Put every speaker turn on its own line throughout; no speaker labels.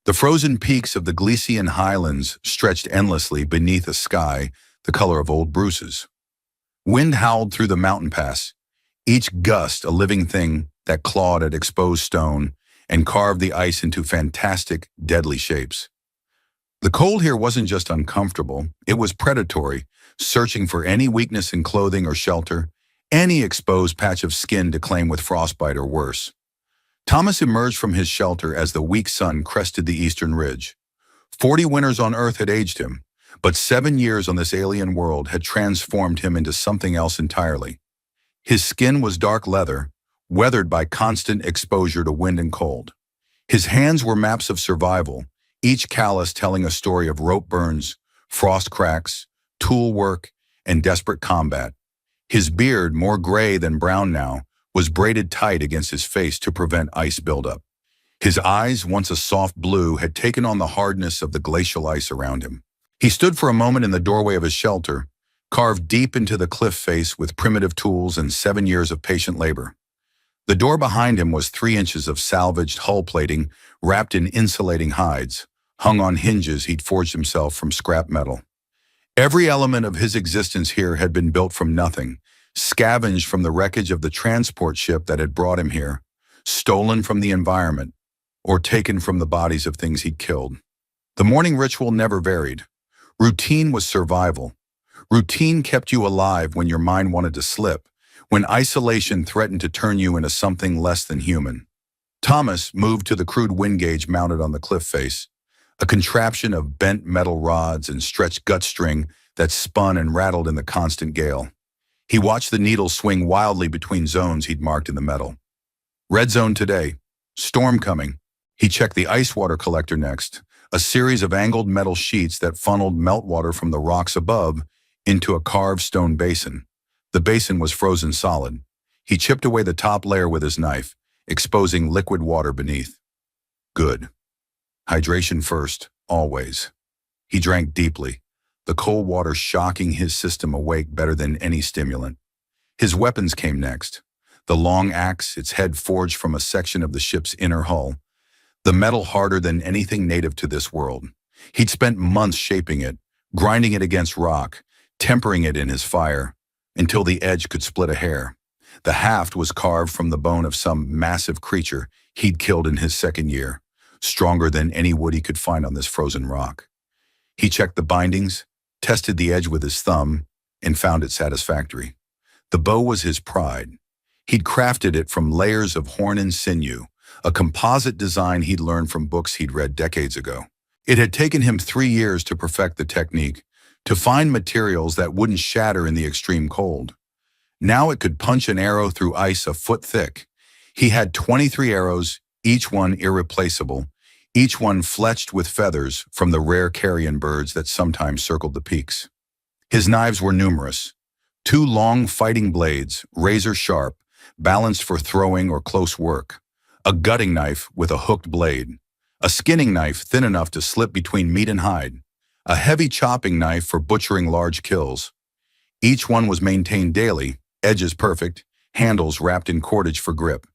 The frozen peaks of the Galician highlands stretched endlessly beneath a sky the color of old Bruce's. Wind howled through the mountain pass, each gust a living thing that clawed at exposed stone and carved the ice into fantastic, deadly shapes. The cold here wasn't just uncomfortable, it was predatory, searching for any weakness in clothing or shelter, any exposed patch of skin to claim with frostbite or worse. Thomas emerged from his shelter as the weak sun crested the eastern ridge. 40 winters on Earth had aged him, but 7 years on this alien world had transformed him into something else entirely. His skin was dark leather, weathered by constant exposure to wind and cold. His hands were maps of survival, each callus telling a story of rope burns, frost cracks, tool work, and desperate combat. His beard, more gray than brown now, was braided tight against his face to prevent ice buildup. His eyes, once a soft blue, had taken on the hardness of the glacial ice around him. He stood for a moment in the doorway of his shelter, carved deep into the cliff face with primitive tools and 7 years of patient labor. The door behind him was 3 inches of salvaged hull plating wrapped in insulating hides, hung on hinges he'd forged himself from scrap metal. Every element of his existence here had been built from nothing, scavenged from the wreckage of the transport ship that had brought him here, stolen from the environment, or taken from the bodies of things he'd killed. The morning ritual never varied. Routine was survival. Routine kept you alive when your mind wanted to slip, when isolation threatened to turn you into something less than human. Thomas moved to the crude wind gauge mounted on the cliff face, a contraption of bent metal rods and stretched gut string that spun and rattled in the constant gale. He watched the needle swing wildly between zones he'd marked in the metal. Red zone today. Storm coming. He checked the ice water collector next, a series of angled metal sheets that funneled meltwater from the rocks above into a carved stone basin. The basin was frozen solid. He chipped away the top layer with his knife, exposing liquid water beneath. Good. Hydration first, always. He drank deeply, the cold water shocking his system awake better than any stimulant. His weapons came next. The long axe, its head forged from a section of the ship's inner hull, the metal harder than anything native to this world. He'd spent months shaping it, grinding it against rock, tempering it in his fire, until the edge could split a hair. The haft was carved from the bone of some massive creature he'd killed in his 2nd year, stronger than any wood he could find on this frozen rock. He checked the bindings, tested the edge with his thumb, and found it satisfactory. The bow was his pride. He'd crafted it from layers of horn and sinew, a composite design he'd learned from books he'd read decades ago. It had taken him 3 years to perfect the technique, to find materials that wouldn't shatter in the extreme cold. Now it could punch an arrow through ice a foot thick. He had 23 arrows, each one irreplaceable, each one fletched with feathers from the rare carrion birds that sometimes circled the peaks. His knives were numerous. 2 long fighting blades, razor sharp, balanced for throwing or close work. A gutting knife with a hooked blade. A skinning knife thin enough to slip between meat and hide. A heavy chopping knife for butchering large kills. Each one was maintained daily, edges perfect, handles wrapped in cordage for grip.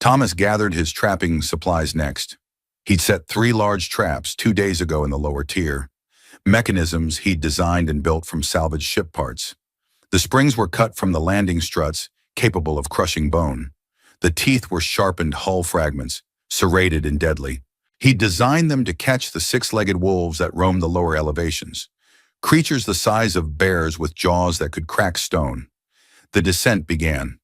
Thomas gathered his trapping supplies next. He'd set 3 large traps 2 days ago in the lower tier. Mechanisms he'd designed and built from salvaged ship parts. The springs were cut from the landing struts, capable of crushing bone. The teeth were sharpened hull fragments, serrated and deadly. He'd designed them to catch the 6-legged wolves that roamed the lower elevations, creatures the size of bears with jaws that could crack stone. The descent began.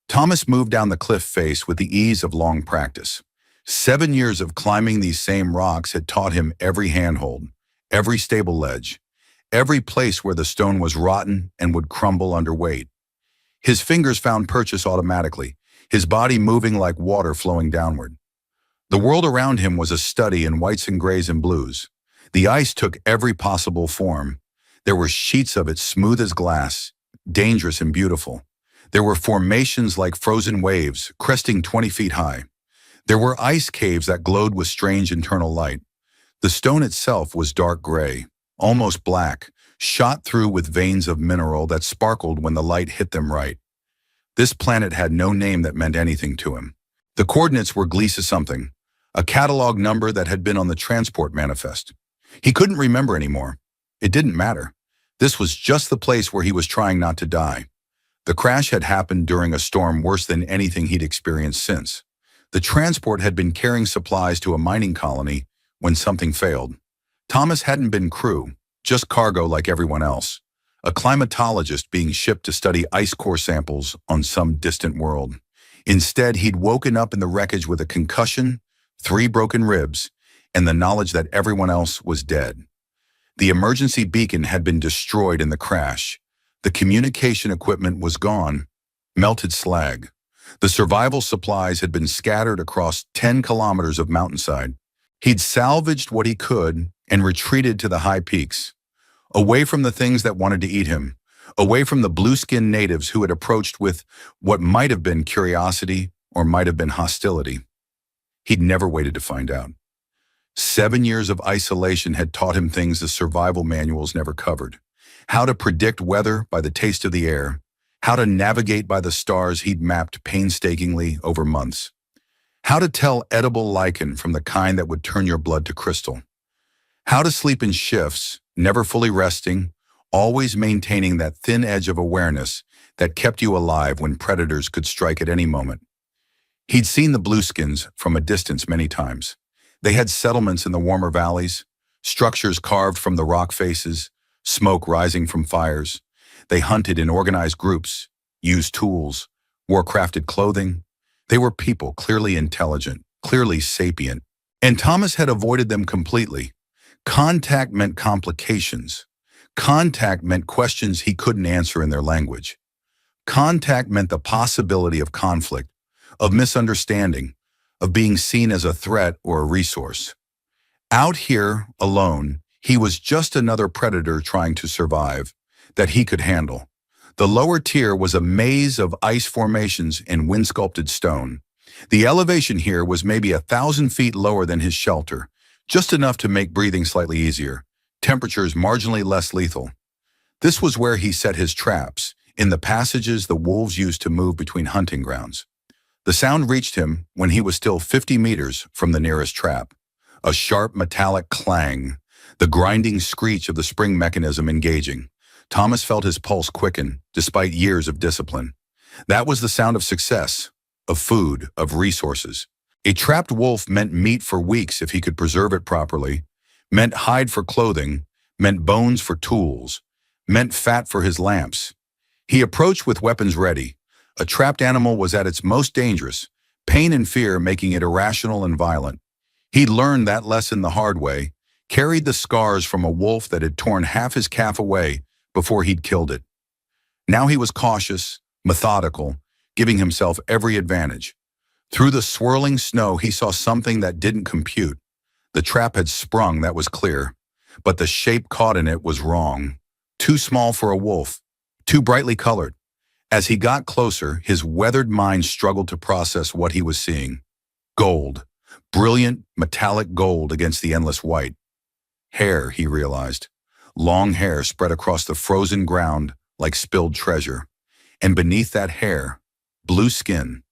Thomas moved down the cliff face with the ease of long practice. 7 years of climbing these same rocks had taught him every handhold, every stable ledge, every place where the stone was rotten and would crumble under weight. His fingers found purchase automatically, his body moving like water flowing downward. The world around him was a study in whites and grays and blues. The ice took every possible form. There were sheets of it smooth as glass, dangerous and beautiful. There were formations like frozen waves, cresting 20 feet high. There were ice caves that glowed with strange internal light. The stone itself was dark gray, almost black, shot through with veins of mineral that sparkled when the light hit them right. This planet had no name that meant anything to him. The coordinates were Gliese something, a catalog number that had been on the transport manifest. He couldn't remember anymore. It didn't matter. This was just the place where he was trying not to die. The crash had happened during a storm worse than anything he'd experienced since. The transport had been carrying supplies to a mining colony when something failed. Thomas hadn't been crew, just cargo like everyone else. A climatologist being shipped to study ice core samples on some distant world. Instead, he'd woken up in the wreckage with a concussion, 3 broken ribs, and the knowledge that everyone else was dead. The emergency beacon had been destroyed in the crash. The communication equipment was gone, melted slag. The survival supplies had been scattered across 10 kilometers of mountainside. He'd salvaged what he could and retreated to the high peaks, away from the things that wanted to eat him, away from the blue-skinned natives who had approached with what might have been curiosity or might have been hostility. He'd never waited to find out. 7 years of isolation had taught him things the survival manuals never covered. How to predict weather by the taste of the air, how to navigate by the stars he'd mapped painstakingly over months, how to tell edible lichen from the kind that would turn your blood to crystal, how to sleep in shifts, never fully resting, always maintaining that thin edge of awareness that kept you alive when predators could strike at any moment. He'd seen the blueskins from a distance many times. They had settlements in the warmer valleys, structures carved from the rock faces, smoke rising from fires. They hunted in organized groups, used tools, wore crafted clothing. They were people clearly intelligent, clearly sapient. And Thomas had avoided them completely. Contact meant complications. Contact meant questions he couldn't answer in their language. Contact meant the possibility of conflict, of misunderstanding, of being seen as a threat or a resource. Out here, alone, he was just another predator trying to survive, that he could handle. The lower tier was a maze of ice formations in wind-sculpted stone. The elevation here was maybe 1,000 feet lower than his shelter, just enough to make breathing slightly easier, temperatures marginally less lethal. This was where he set his traps, in the passages the wolves used to move between hunting grounds. The sound reached him when he was still 50 meters from the nearest trap. A sharp metallic clang, the grinding screech of the spring mechanism engaging. Thomas felt his pulse quicken, despite years of discipline. That was the sound of success, of food, of resources. A trapped wolf meant meat for weeks if he could preserve it properly, meant hide for clothing, meant bones for tools, meant fat for his lamps. He approached with weapons ready. A trapped animal was at its most dangerous, pain and fear making it irrational and violent. He'd learned that lesson the hard way, carried the scars from a wolf that had torn half his calf away before he'd killed it. Now he was cautious, methodical, giving himself every advantage. Through the swirling snow, he saw something that didn't compute. The trap had sprung, that was clear, but the shape caught in it was wrong. Too small for a wolf, too brightly colored. As he got closer, his weathered mind struggled to process what he was seeing. Gold, brilliant metallic gold against the endless white. Hair, he realized. Long hair spread across the frozen ground like spilled treasure. And beneath that hair, blue skin.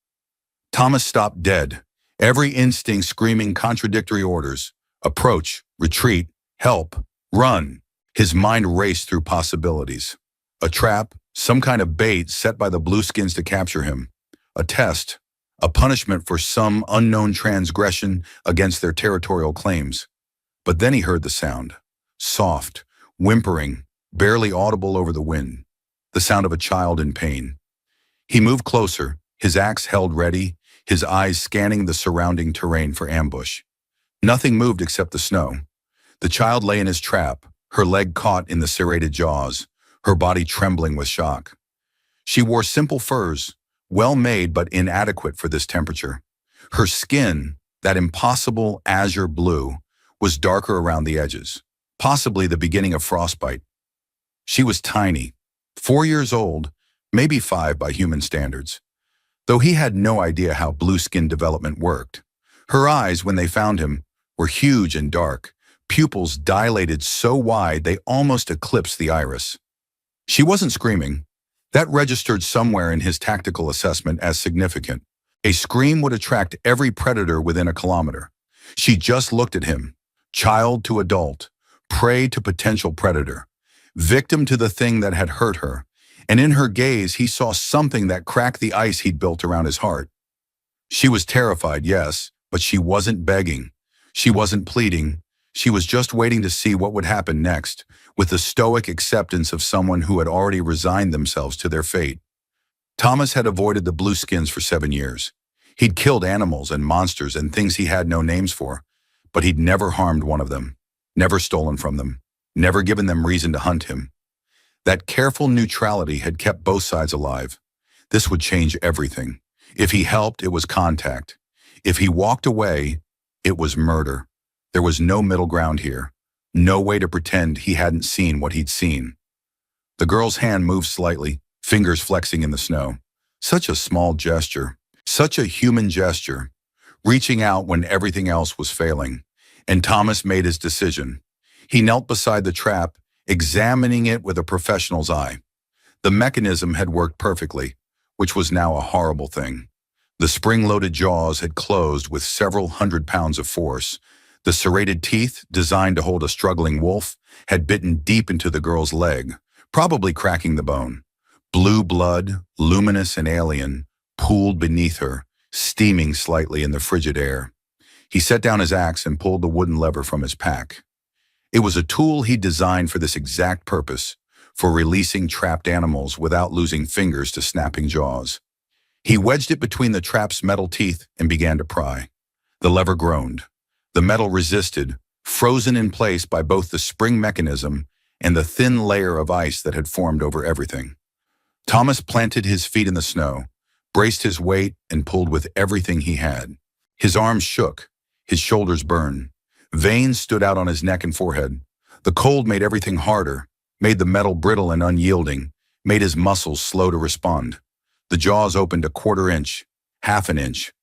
Thomas stopped dead, every instinct screaming contradictory orders. Approach, retreat, help, run. His mind raced through possibilities. A trap, some kind of bait set by the blueskins to capture him. A test, a punishment for some unknown transgression against their territorial claims. But then he heard the sound. Soft, whimpering, barely audible over the wind. The sound of a child in pain. He moved closer, his axe held ready, his eyes scanning the surrounding terrain for ambush. Nothing moved except the snow. The child lay in his trap, her leg caught in the serrated jaws, her body trembling with shock. She wore simple furs, well made but inadequate for this temperature. Her skin, that impossible azure blue, was darker around the edges, possibly the beginning of frostbite. She was tiny, 4 years old, maybe 5 by human standards. Though he had no idea how blue skin development worked. Her eyes, when they found him, were huge and dark, pupils dilated so wide they almost eclipsed the iris. She wasn't screaming. That registered somewhere in his tactical assessment as significant. A scream would attract every predator within a kilometer. She just looked at him, child to adult, prey to potential predator, victim to the thing that had hurt her, and in her gaze he saw something that cracked the ice he'd built around his heart. She was terrified, yes, but she wasn't begging. She wasn't pleading. She was just waiting to see what would happen next, with the stoic acceptance of someone who had already resigned themselves to their fate. Thomas had avoided the Blueskins for 7 years. He'd killed animals and monsters and things he had no names for, but he'd never harmed one of them, never stolen from them, never given them reason to hunt him. That careful neutrality had kept both sides alive. This would change everything. If he helped, it was contact. If he walked away, it was murder. There was no middle ground here. No way to pretend he hadn't seen what he'd seen. The girl's hand moved slightly, fingers flexing in the snow. Such a small gesture. Such a human gesture. Reaching out when everything else was failing. And Thomas made his decision. He knelt beside the trap, examining it with a professional's eye. The mechanism had worked perfectly, which was now a horrible thing. The spring-loaded jaws had closed with several 100 pounds of force. The serrated teeth, designed to hold a struggling wolf, had bitten deep into the girl's leg, probably cracking the bone. Blue blood, luminous and alien, pooled beneath her, steaming slightly in the frigid air. He set down his axe and pulled the wooden lever from his pack. It was a tool he designed for this exact purpose, for releasing trapped animals without losing fingers to snapping jaws. He wedged it between the trap's metal teeth and began to pry. The lever groaned. The metal resisted, frozen in place by both the spring mechanism and the thin layer of ice that had formed over everything. Thomas planted his feet in the snow, braced his weight, and pulled with everything he had. His arms shook, his shoulders burned. Veins stood out on his neck and forehead. The cold made everything harder, made the metal brittle and unyielding, made his muscles slow to respond. The jaws opened a quarter-inch, half an inch.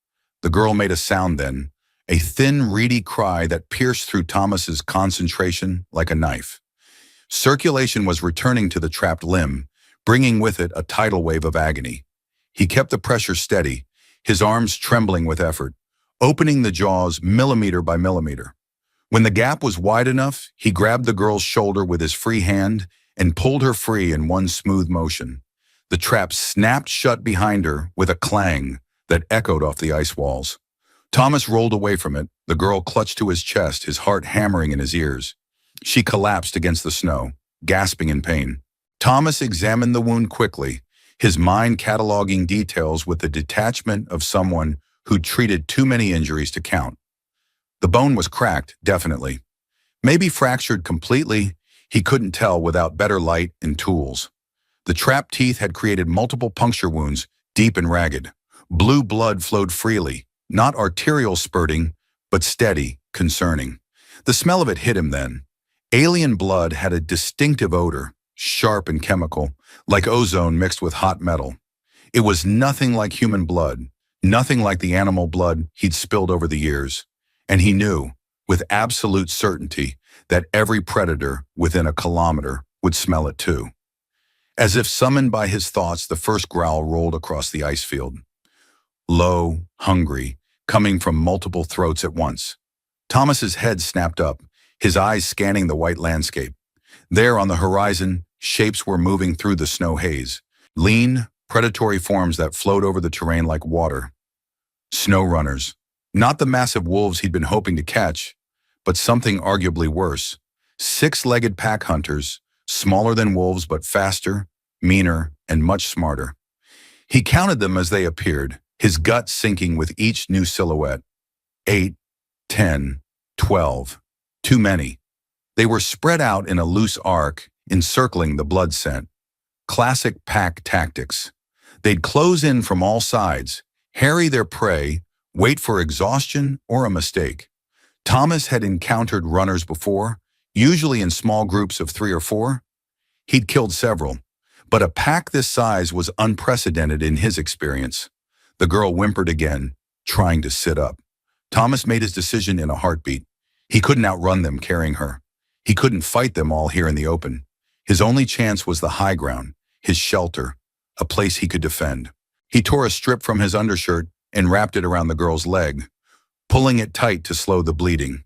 The girl made a sound then, a thin, reedy cry that pierced through Thomas's concentration like a knife. Circulation was returning to the trapped limb, bringing with it a tidal wave of agony. He kept the pressure steady, his arms trembling with effort, opening the jaws millimeter by millimeter. When the gap was wide enough, he grabbed the girl's shoulder with his free hand and pulled her free in one smooth motion. The trap snapped shut behind her with a clang that echoed off the ice walls. Thomas rolled away from it, the girl clutched to his chest, his heart hammering in his ears. She collapsed against the snow, gasping in pain. Thomas examined the wound quickly, his mind cataloging details with the detachment of someone who'd treated too many injuries to count. The bone was cracked, definitely. Maybe fractured completely, he couldn't tell without better light and tools. The trapped teeth had created multiple puncture wounds, deep and ragged. Blue blood flowed freely, not arterial spurting, but steady, concerning. The smell of it hit him then. Alien blood had a distinctive odor, sharp and chemical, like ozone mixed with hot metal. It was nothing like human blood, nothing like the animal blood he'd spilled over the years. And he knew, with absolute certainty, that every predator within a kilometer would smell it too. As if summoned by his thoughts, the first growl rolled across the ice field. Low, hungry, coming from multiple throats at once. Thomas's head snapped up, his eyes scanning the white landscape. There on the horizon, shapes were moving through the snow haze. Lean, predatory forms that flowed over the terrain like water. Snow runners. Not the massive wolves he'd been hoping to catch, but something arguably worse. Six-legged pack hunters, smaller than wolves but faster, meaner, and much smarter. He counted them as they appeared, his gut sinking with each new silhouette. 8, 10, 12. Too many. They were spread out in a loose arc, encircling the blood scent. Classic pack tactics. They'd close in from all sides, harry their prey, wait for exhaustion or a mistake. Thomas had encountered runners before, usually in small groups of 3 or 4. He'd killed several, but a pack this size was unprecedented in his experience. The girl whimpered again, trying to sit up. Thomas made his decision in a heartbeat. He couldn't outrun them carrying her. He couldn't fight them all here in the open. His only chance was the high ground, his shelter, a place he could defend. He tore a strip from his undershirt and wrapped it around the girl's leg. pulling it tight to slow the bleeding.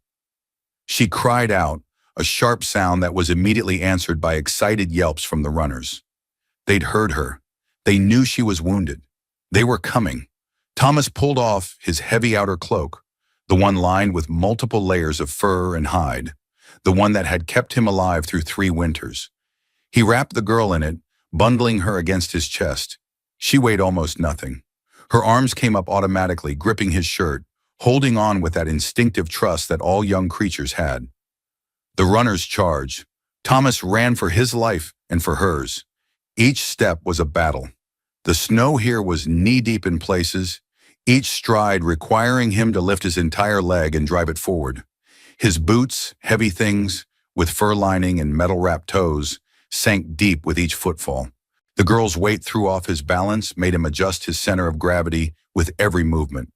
She cried out, a sharp sound that was immediately answered by excited yelps from the runners. They'd heard her. They knew she was wounded. They were coming. Thomas pulled off his heavy outer cloak, the one lined with multiple layers of fur and hide, the one that had kept him alive through 3 winters. He wrapped the girl in it, bundling her against his chest. She weighed almost nothing. Her arms came up automatically, gripping his shirt, holding on with that instinctive trust that all young creatures had. The runners charged. Thomas ran for his life and for hers. Each step was a battle. The snow here was knee-deep in places, each stride requiring him to lift his entire leg and drive it forward. His boots, heavy things, with fur lining and metal-wrapped toes, sank deep with each footfall. The girl's weight threw off his balance, made him adjust his center of gravity with every movement.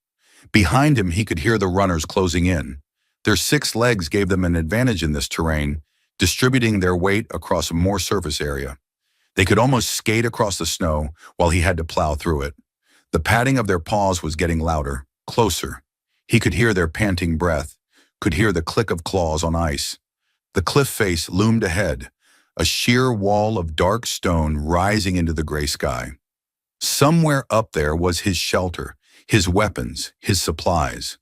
Behind him, he could hear the runners closing in. Their 6 legs gave them an advantage in this terrain, distributing their weight across more surface area. They could almost skate across the snow while he had to plow through it. The padding of their paws was getting louder, closer. He could hear their panting breath, could hear the click of claws on ice. The cliff face loomed ahead, a sheer wall of dark stone rising into the gray sky. Somewhere up there was his shelter, his weapons, his supplies.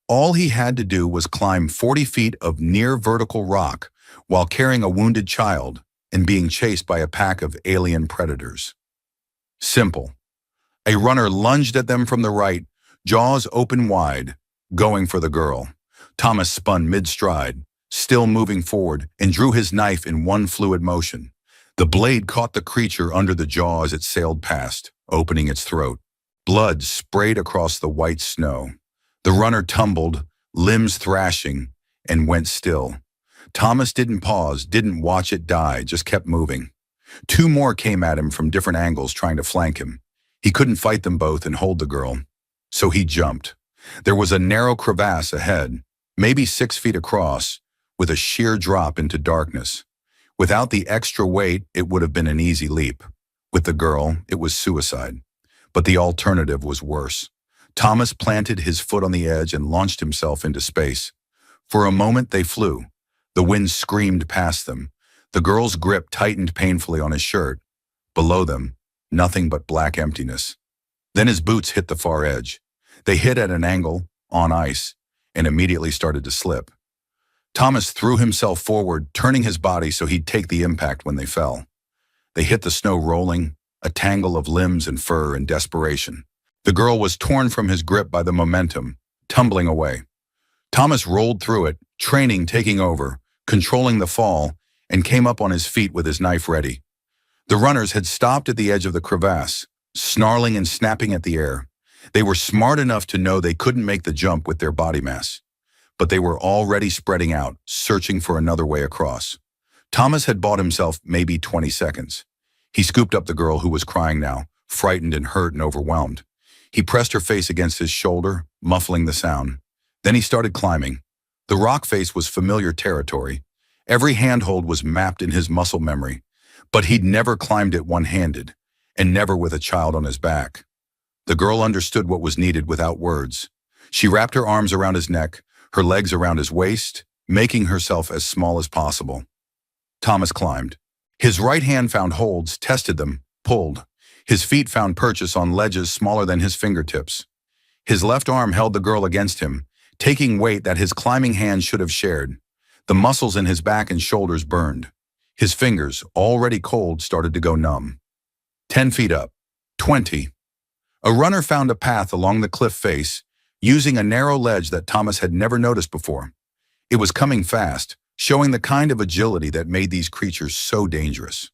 All he had to do was climb 40 feet of near-vertical rock while carrying a wounded child and being chased by a pack of alien predators. Simple. A runner lunged at them from the right, jaws open wide, going for the girl. Thomas spun mid-stride, still moving forward, and drew his knife in one fluid motion. The blade caught the creature under the jaw as it sailed past, opening its throat. Blood sprayed across the white snow. The runner tumbled, limbs thrashing, and went still. Thomas didn't pause, didn't watch it die, just kept moving. 2 more came at him from different angles, trying to flank him. He couldn't fight them both and hold the girl, so he jumped. There was a narrow crevasse ahead, maybe 6 feet across, with a sheer drop into darkness. Without the extra weight, it would have been an easy leap. With the girl, it was suicide. But the alternative was worse. Thomas planted his foot on the edge and launched himself into space. For a moment, they flew. The wind screamed past them. The girl's grip tightened painfully on his shirt. Below them, nothing but black emptiness. Then his boots hit the far edge. They hit at an angle, on ice, and immediately started to slip. Thomas threw himself forward, turning his body so he'd take the impact when they fell. They hit the snow rolling, a tangle of limbs and fur in desperation. The girl was torn from his grip by the momentum, tumbling away. Thomas rolled through it, training taking over, controlling the fall, and came up on his feet with his knife ready. The runners had stopped at the edge of the crevasse, snarling and snapping at the air. They were smart enough to know they couldn't make the jump with their body mass, but they were already spreading out, searching for another way across. Thomas had bought himself maybe 20 seconds. He scooped up the girl who was crying now, frightened and hurt and overwhelmed. He pressed her face against his shoulder, muffling the sound. Then he started climbing. The rock face was familiar territory. Every handhold was mapped in his muscle memory, but he'd never climbed it one-handed, and never with a child on his back. The girl understood what was needed without words. She wrapped her arms around his neck, her legs around his waist, making herself as small as possible. Thomas climbed. His right hand found holds, tested them, pulled. His feet found purchase on ledges smaller than his fingertips. His left arm held the girl against him, taking weight that his climbing hand should have shared. The muscles in his back and shoulders burned. His fingers, already cold, started to go numb. 10 feet up. 20. A runner found a path along the cliff face, using a narrow ledge that Thomas had never noticed before. It was coming fast, showing the kind of agility that made these creatures so dangerous.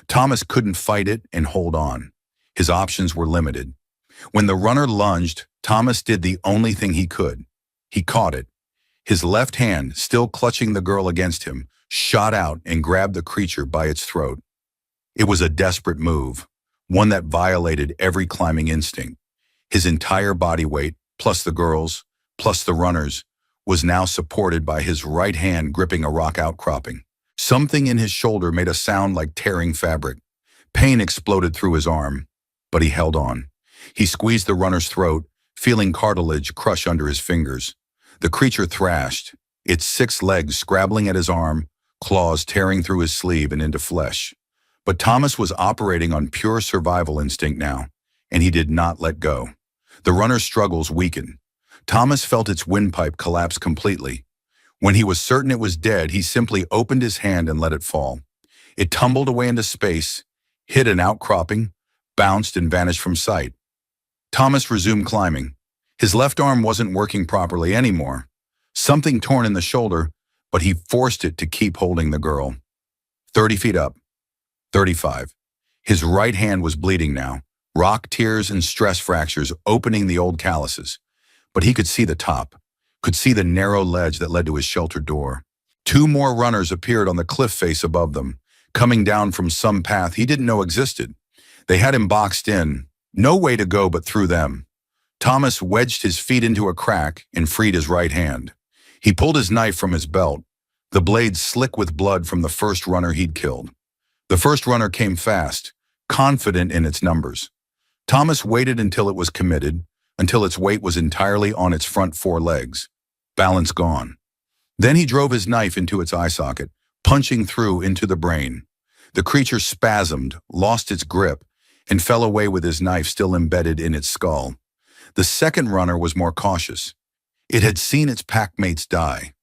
Thomas couldn't fight it and hold on. His options were limited. When the runner lunged, Thomas did the only thing he could. He caught it. His left hand, still clutching the girl against him, shot out and grabbed the creature by its throat. It was a desperate move, one that violated every climbing instinct. His entire body weight, plus the girl's, plus the runner's, was now supported by his right hand gripping a rock outcropping. Something in his shoulder made a sound like tearing fabric. Pain exploded through his arm, but he held on. He squeezed the runner's throat, feeling cartilage crush under his fingers. The creature thrashed, its 6 legs scrabbling at his arm, claws tearing through his sleeve and into flesh. But Thomas was operating on pure survival instinct now, and he did not let go. The runner's struggles weakened. Thomas felt its windpipe collapse completely. When he was certain it was dead, he simply opened his hand and let it fall. It tumbled away into space, hit an outcropping, bounced and vanished from sight. Thomas resumed climbing. His left arm wasn't working properly anymore. Something torn in the shoulder, but he forced it to keep holding the girl. 30 feet up. 35. His right hand was bleeding now, rock tears and stress fractures opening the old calluses. But he could see the top, could see the narrow ledge that led to his shelter door. 2 more runners appeared on the cliff face above them, coming down from some path he didn't know existed. They had him boxed in, no way to go but through them. Thomas wedged his feet into a crack and freed his right hand. He pulled his knife from his belt, the blade slick with blood from the first runner he'd killed. The first runner came fast, confident in its numbers. Thomas waited until it was committed, until its weight was entirely on its front 4 legs. Balance gone. Then he drove his knife into its eye socket, punching through into the brain. The creature spasmed, lost its grip, and fell away with his knife still embedded in its skull. The second runner was more cautious. It had seen its packmates die.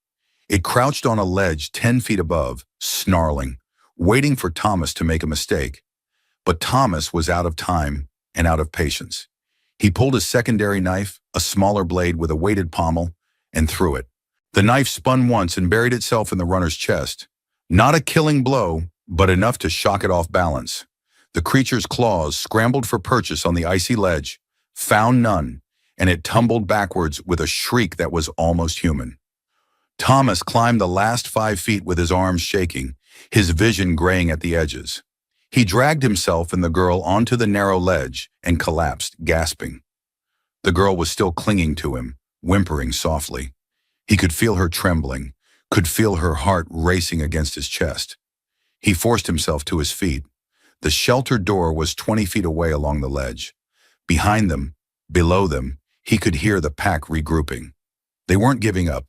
It crouched on a ledge 10 feet above, snarling, waiting for Thomas to make a mistake. But Thomas was out of time and out of patience. He pulled his secondary knife, a smaller blade with a weighted pommel, and threw it. The knife spun once and buried itself in the runner's chest. Not a killing blow, but enough to shock it off balance. The creature's claws scrambled for purchase on the icy ledge, found none, and it tumbled backwards with a shriek that was almost human. Thomas climbed the last 5 feet with his arms shaking, his vision graying at the edges. He dragged himself and the girl onto the narrow ledge and collapsed, gasping. The girl was still clinging to him, whimpering softly. He could feel her trembling, could feel her heart racing against his chest. He forced himself to his feet. The shelter door was 20 feet away along the ledge. Behind them, below them, he could hear the pack regrouping. They weren't giving up.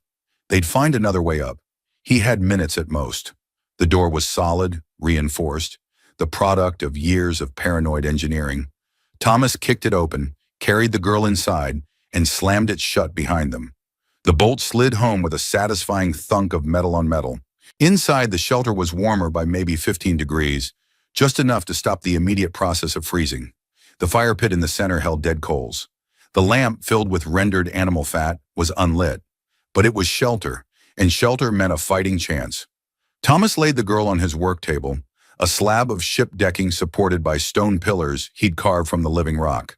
They'd find another way up. He had minutes at most. The door was solid, reinforced, the product of years of paranoid engineering. Thomas kicked it open, carried the girl inside, and slammed it shut behind them. The bolt slid home with a satisfying thunk of metal on metal. Inside, the shelter was warmer by maybe 15 degrees, just enough to stop the immediate process of freezing. The fire pit in the center held dead coals. The lamp, filled with rendered animal fat, was unlit. But it was shelter, and shelter meant a fighting chance. Thomas laid the girl on his work table, a slab of ship decking supported by stone pillars he'd carved from the living rock.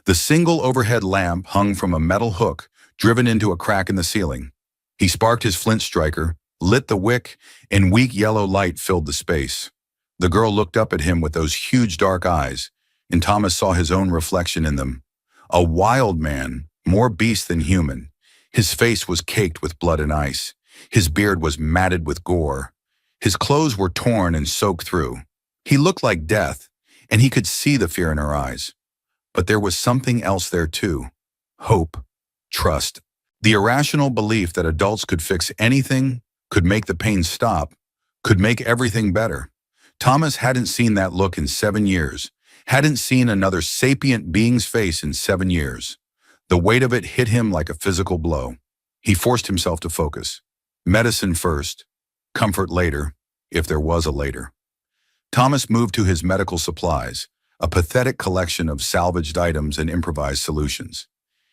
The single overhead lamp hung from a metal hook driven into a crack in the ceiling. He sparked his flint striker, lit the wick, and weak yellow light filled the space. The girl looked up at him with those huge dark eyes, and Thomas saw his own reflection in them. A wild man, more beast than human. His face was caked with blood and ice. His beard was matted with gore. His clothes were torn and soaked through. He looked like death, and he could see the fear in her eyes. But there was something else there too. Hope, trust. The irrational belief that adults could fix anything, could make the pain stop, could make everything better. Thomas hadn't seen that look in 7 years, hadn't seen another sapient being's face in 7 years. The weight of it hit him like a physical blow. He forced himself to focus. Medicine first, comfort later, if there was a later. Thomas moved to his medical supplies, a pathetic collection of salvaged items and improvised solutions.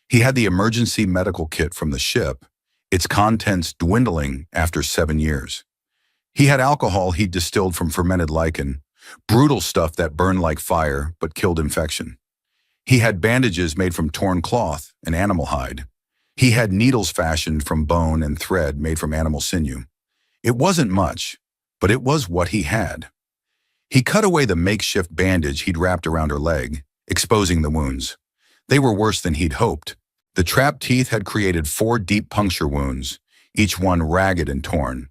He had the emergency medical kit from the ship, its contents dwindling after 7 years. He had alcohol he'd distilled from fermented lichen, brutal stuff that burned like fire but killed infection. He had bandages made from torn cloth and animal hide. He had needles fashioned from bone and thread made from animal sinew. It wasn't much, but it was what he had. He cut away the makeshift bandage he'd wrapped around her leg, exposing the wounds. They were worse than he'd hoped. The trapped teeth had created 4 deep puncture wounds, each one ragged and torn.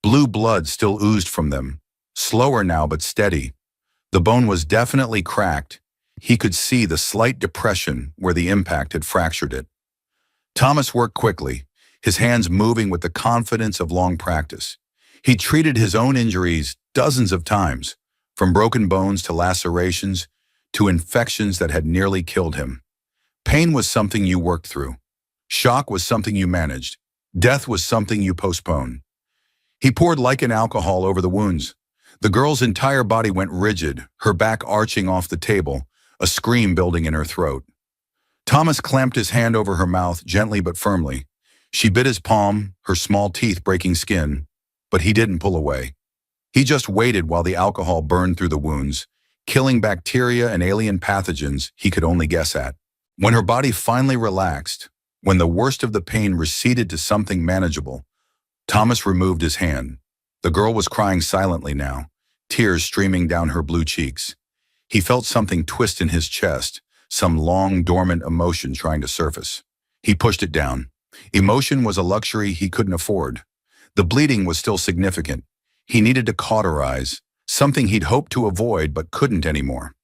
Blue blood still oozed from them, slower now but steady. The bone was definitely cracked. He could see the slight depression where the impact had fractured it. Thomas worked quickly, his hands moving with the confidence of long practice. He treated his own injuries dozens of times, from broken bones to lacerations to infections that had nearly killed him. Pain was something you worked through. Shock was something you managed. Death was something you postponed. He poured lichen alcohol over the wounds. The girl's entire body went rigid, her back arching off the table, a scream building in her throat. Thomas clamped his hand over her mouth, gently but firmly. She bit his palm, her small teeth breaking skin, but he didn't pull away. He just waited while the alcohol burned through the wounds, killing bacteria and alien pathogens he could only guess at. When her body finally relaxed, when the worst of the pain receded to something manageable, Thomas removed his hand. The girl was crying silently now, tears streaming down her blue cheeks. He felt something twist in his chest, some long, dormant emotion trying to surface. He pushed it down. Emotion was a luxury he couldn't afford. The bleeding was still significant. He needed to cauterize, something he'd hoped to avoid but couldn't anymore.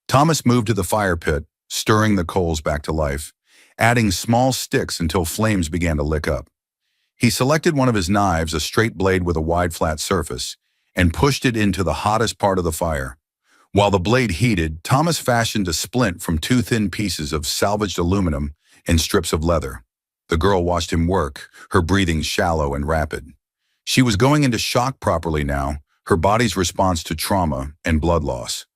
Thomas moved to the fire pit, stirring the coals back to life, adding small sticks until flames began to lick up. He selected one of his knives, a straight blade with a wide flat surface, and pushed it into the hottest part of the fire. While the blade heated, Thomas fashioned a splint from two thin pieces of salvaged aluminum and strips of leather. The girl watched him work, her breathing shallow and rapid. She was going into shock properly now, her body's response to trauma and blood loss.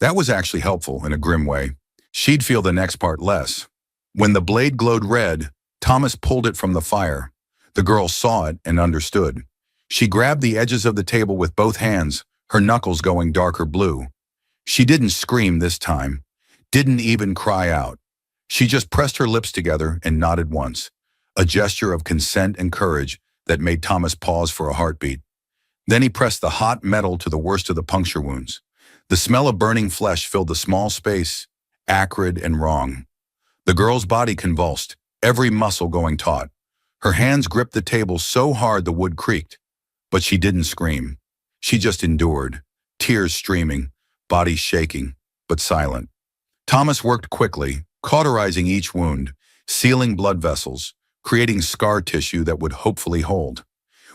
That was actually helpful in a grim way. She'd feel the next part less. When the blade glowed red, Thomas pulled it from the fire. The girl saw it and understood. She grabbed the edges of the table with both hands, her knuckles going darker blue. She didn't scream this time, didn't even cry out. She just pressed her lips together and nodded once, a gesture of consent and courage that made Thomas pause for a heartbeat. Then he pressed the hot metal to the worst of the puncture wounds. The smell of burning flesh filled the small space, acrid and wrong. The girl's body convulsed, every muscle going taut. Her hands gripped the table so hard the wood creaked, but she didn't scream. She just endured, tears streaming, body shaking, but silent. Thomas worked quickly, cauterizing each wound, sealing blood vessels, creating scar tissue that would hopefully hold.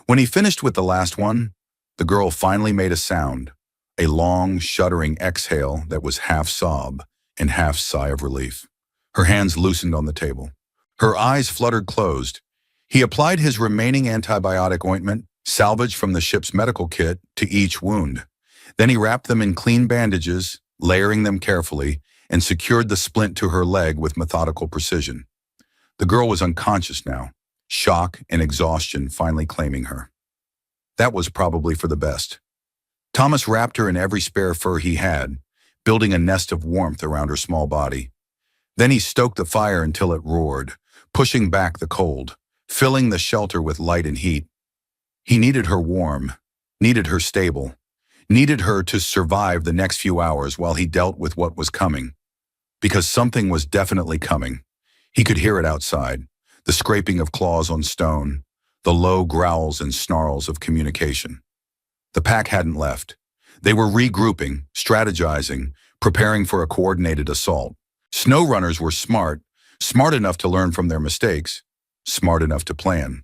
When he finished with the last one, the girl finally made a sound, a long, shuddering exhale that was half sob and half sigh of relief. Her hands loosened on the table. Her eyes fluttered closed. He applied his remaining antibiotic ointment, salvaged from the ship's medical kit, to each wound. Then he wrapped them in clean bandages, layering them carefully, and secured the splint to her leg with methodical precision. The girl was unconscious now, shock and exhaustion finally claiming her. That was probably for the best. Thomas wrapped her in every spare fur he had, building a nest of warmth around her small body. Then he stoked the fire until it roared, pushing back the cold, filling the shelter with light and heat. He needed her warm, needed her stable, needed her to survive the next few hours while he dealt with what was coming. Because something was definitely coming. He could hear it outside, the scraping of claws on stone, the low growls and snarls of communication. The pack hadn't left. They were regrouping, strategizing, preparing for a coordinated assault. Snow runners were smart enough to learn from their mistakes, smart enough to plan.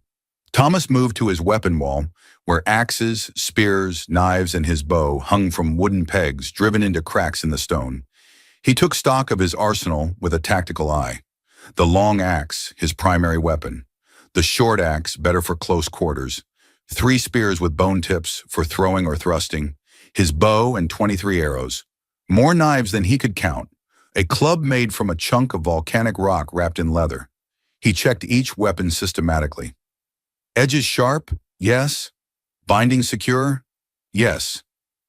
Thomas moved to his weapon wall, where axes, spears, knives, and his bow hung from wooden pegs driven into cracks in the stone. He took stock of his arsenal with a tactical eye. The long axe, his primary weapon. The short axe, better for close quarters. 3 spears with bone tips for throwing or thrusting. His bow and 23 arrows. More knives than he could count. A club made from a chunk of volcanic rock wrapped in leather. He checked each weapon systematically. Edges sharp? Yes. Binding secure? Yes.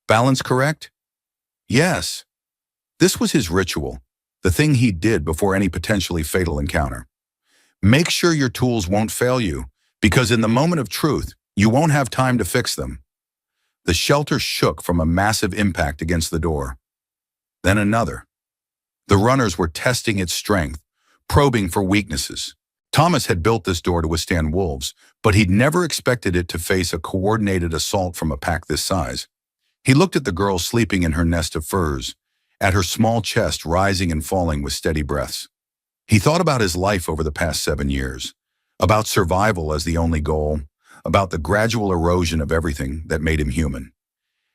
Balance correct? Yes. This was his ritual, the thing he did before any potentially fatal encounter. Make sure your tools won't fail you, because in the moment of truth, you won't have time to fix them. The shelter shook from a massive impact against the door. Then another. The runners were testing its strength, probing for weaknesses. Thomas had built this door to withstand wolves, but he'd never expected it to face a coordinated assault from a pack this size. He looked at the girl sleeping in her nest of furs, at her small chest rising and falling with steady breaths. He thought about his life over the past 7 years, about survival as the only goal, about the gradual erosion of everything that made him human.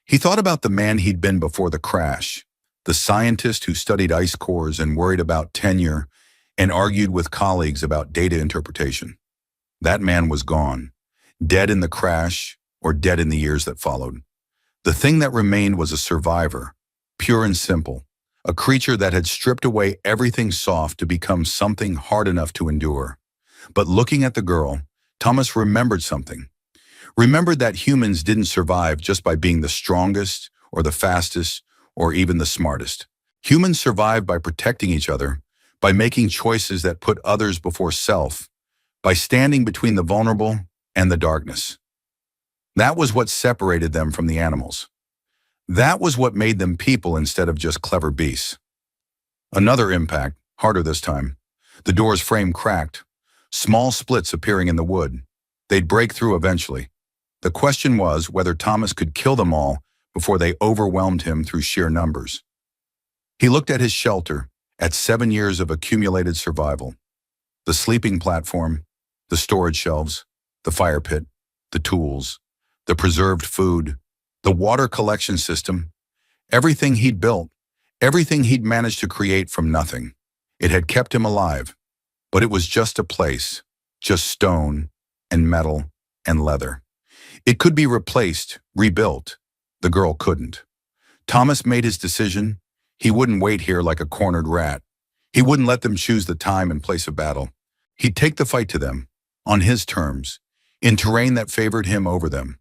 He thought about the man he'd been before the crash, the scientist who studied ice cores and worried about tenure and argued with colleagues about data interpretation. That man was gone, dead in the crash or dead in the years that followed. The thing that remained was a survivor, pure and simple, a creature that had stripped away everything soft to become something hard enough to endure. But looking at the girl, Thomas remembered something. Remembered that humans didn't survive just by being the strongest or the fastest or even the smartest. Humans survived by protecting each other, by making choices that put others before self, by standing between the vulnerable and the darkness. That was what separated them from the animals. That was what made them people instead of just clever beasts. Another impact, harder this time. The door's frame cracked, small splits appearing in the wood. They'd break through eventually. The question was whether Thomas could kill them all before they overwhelmed him through sheer numbers. He looked at his shelter, at 7 years of accumulated survival. The sleeping platform, the storage shelves, the fire pit, the tools, the preserved food, the water collection system, everything he'd built, everything he'd managed to create from nothing. It had kept him alive, but it was just a place, just stone and metal and leather. It could be replaced, rebuilt. The girl couldn't. Thomas made his decision. He wouldn't wait here like a cornered rat. He wouldn't let them choose the time and place of battle. He'd take the fight to them, on his terms, in terrain that favored him over them.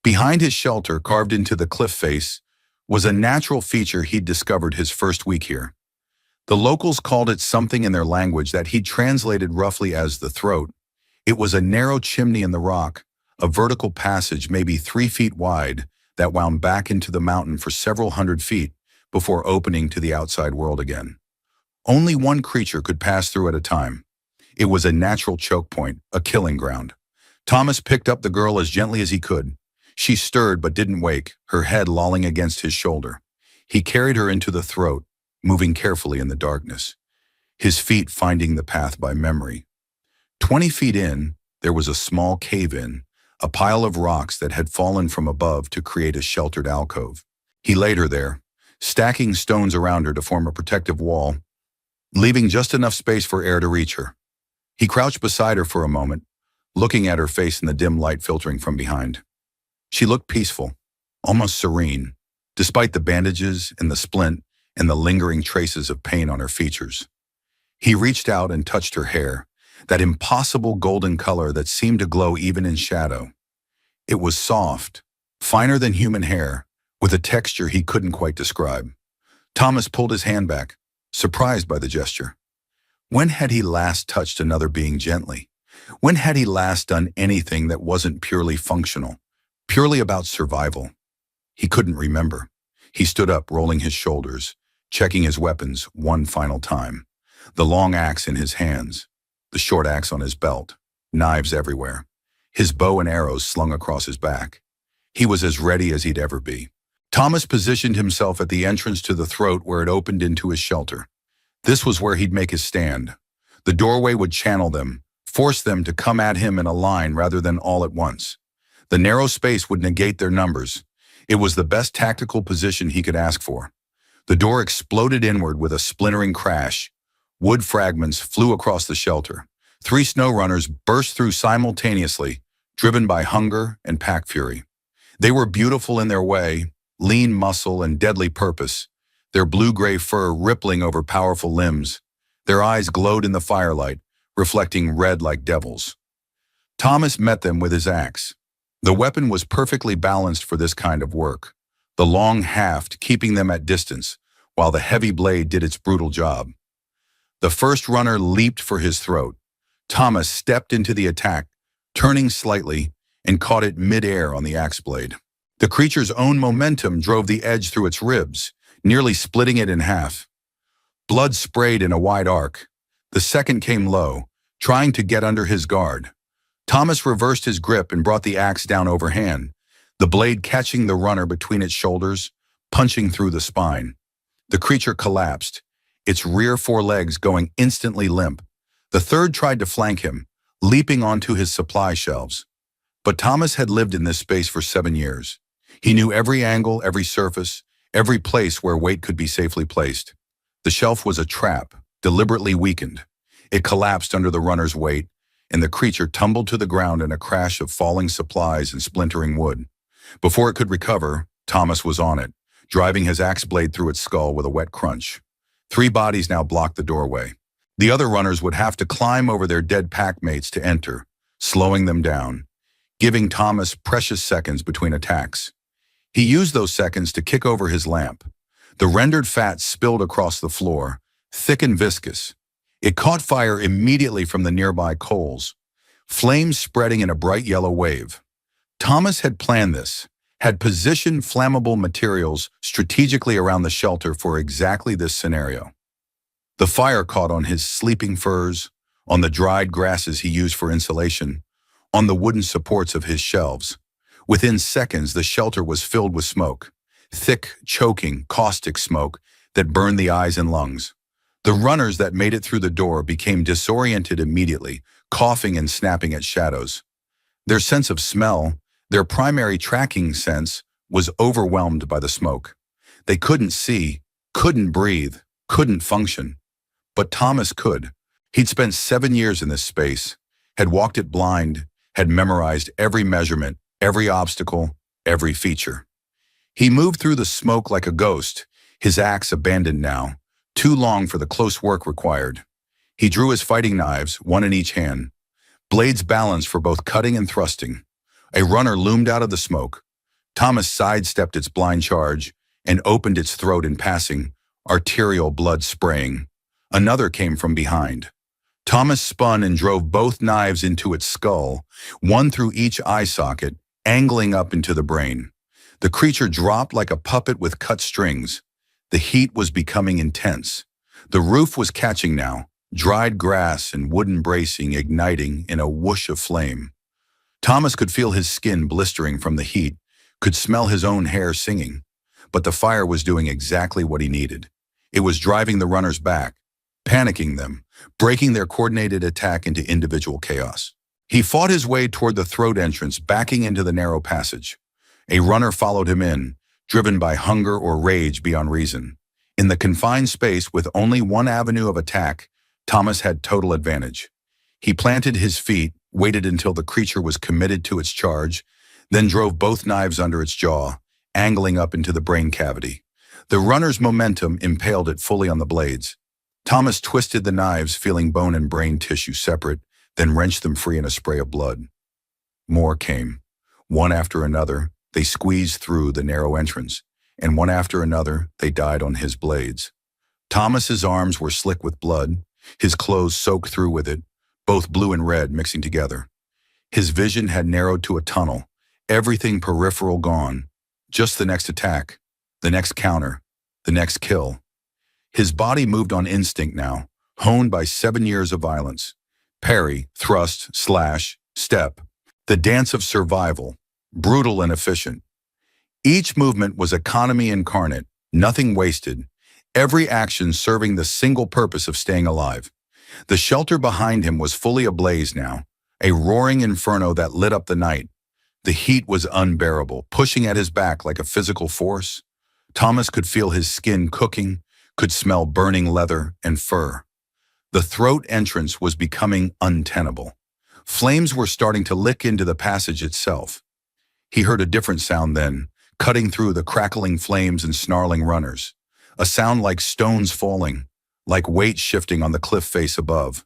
Behind his shelter, carved into the cliff face, was a natural feature he'd discovered his first week here. The locals called it something in their language that he'd translated roughly as the throat. It was a narrow chimney in the rock, a vertical passage maybe 3 feet wide that wound back into the mountain for several hundred feet before opening to the outside world again. Only one creature could pass through at a time. It was a natural choke point, a killing ground. Thomas picked up the girl as gently as he could. She stirred but didn't wake, her head lolling against his shoulder. He carried her into the throat, moving carefully in the darkness, his feet finding the path by memory. 20 feet in, there was a small cave-in, a pile of rocks that had fallen from above to create a sheltered alcove. He laid her there, stacking stones around her to form a protective wall, leaving just enough space for air to reach her. He crouched beside her for a moment, looking at her face in the dim light filtering from behind. She looked peaceful, almost serene, despite the bandages and the splint and the lingering traces of pain on her features. He reached out and touched her hair, that impossible golden color that seemed to glow even in shadow. It was soft, finer than human hair, with a texture he couldn't quite describe. Thomas pulled his hand back, surprised by the gesture. When had he last touched another being gently? When had he last done anything that wasn't purely functional, purely about survival? He couldn't remember. He stood up, rolling his shoulders, checking his weapons one final time. The long axe in his hands, the short axe on his belt, knives everywhere, his bow and arrows slung across his back. He was as ready as he'd ever be. Thomas positioned himself at the entrance to the throat where it opened into his shelter. This was where he'd make his stand. The doorway would channel them, force them to come at him in a line rather than all at once. The narrow space would negate their numbers. It was the best tactical position he could ask for. The door exploded inward with a splintering crash. Wood fragments flew across the shelter. 3 snow runners burst through simultaneously, driven by hunger and pack fury. They were beautiful in their way, lean muscle and deadly purpose, their blue-gray fur rippling over powerful limbs. Their eyes glowed in the firelight, reflecting red like devils. Thomas met them with his axe. The weapon was perfectly balanced for this kind of work, the long haft keeping them at distance, while the heavy blade did its brutal job. The first runner leaped for his throat. Thomas stepped into the attack, turning slightly, and caught it mid-air on the axe blade. The creature's own momentum drove the edge through its ribs, nearly splitting it in half. Blood sprayed in a wide arc. The second came low, trying to get under his guard. Thomas reversed his grip and brought the axe down overhand, the blade catching the runner between its shoulders, punching through the spine. The creature collapsed, its rear 4 legs going instantly limp. The third tried to flank him, leaping onto his supply shelves. But Thomas had lived in this space for 7 years. He knew every angle, every surface, every place where weight could be safely placed. The shelf was a trap, deliberately weakened. It collapsed under the runner's weight, and the creature tumbled to the ground in a crash of falling supplies and splintering wood. Before it could recover, Thomas was on it, driving his axe blade through its skull with a wet crunch. 3 bodies now blocked the doorway. The other runners would have to climb over their dead packmates to enter, slowing them down, giving Thomas precious seconds between attacks. He used those seconds to kick over his lamp. The rendered fat spilled across the floor, thick and viscous. It caught fire immediately from the nearby coals, flames spreading in a bright yellow wave. Thomas had planned this, had positioned flammable materials strategically around the shelter for exactly this scenario. The fire caught on his sleeping furs, on the dried grasses he used for insulation, on the wooden supports of his shelves. Within seconds, the shelter was filled with smoke, thick, choking, caustic smoke that burned the eyes and lungs. The runners that made it through the door became disoriented immediately, coughing and snapping at shadows. Their sense of smell, their primary tracking sense, was overwhelmed by the smoke. They couldn't see, couldn't breathe, couldn't function. But Thomas could. He'd spent 7 years in this space, had walked it blind, had memorized every measurement, every obstacle, every feature. He moved through the smoke like a ghost, his axe abandoned now, too long for the close work required. He drew his fighting knives, one in each hand, blades balanced for both cutting and thrusting. A runner loomed out of the smoke. Thomas sidestepped its blind charge and opened its throat in passing, arterial blood spraying. Another came from behind. Thomas spun and drove both knives into its skull, one through each eye socket, angling up into the brain. The creature dropped like a puppet with cut strings. The heat was becoming intense. The roof was catching now, dried grass and wooden bracing igniting in a whoosh of flame. Thomas could feel his skin blistering from the heat, could smell his own hair singing. But the fire was doing exactly what he needed. It was driving the runners back, panicking them, breaking their coordinated attack into individual chaos. He fought his way toward the throat entrance, backing into the narrow passage. A runner followed him in, driven by hunger or rage beyond reason. In the confined space with only one avenue of attack, Thomas had total advantage. He planted his feet, waited until the creature was committed to its charge, then drove both knives under its jaw, angling up into the brain cavity. The runner's momentum impaled it fully on the blades. Thomas twisted the knives, feeling bone and brain tissue separate, then wrenched them free in a spray of blood. More came. One after another, they squeezed through the narrow entrance, and one after another, they died on his blades. Thomas's arms were slick with blood, his clothes soaked through with it, both blue and red mixing together. His vision had narrowed to a tunnel, everything peripheral gone. Just the next attack, the next counter, the next kill. His body moved on instinct now, honed by 7 years of violence. Parry, thrust, slash, step. The dance of survival, brutal and efficient. Each movement was economy incarnate, nothing wasted, every action serving the single purpose of staying alive. The shelter behind him was fully ablaze now, a roaring inferno that lit up the night. The heat was unbearable, pushing at his back like a physical force. Thomas could feel his skin cooking, could smell burning leather and fur. The throat entrance was becoming untenable. Flames were starting to lick into the passage itself. He heard a different sound then, cutting through the crackling flames and snarling runners. A sound like stones falling, like weight shifting on the cliff face above.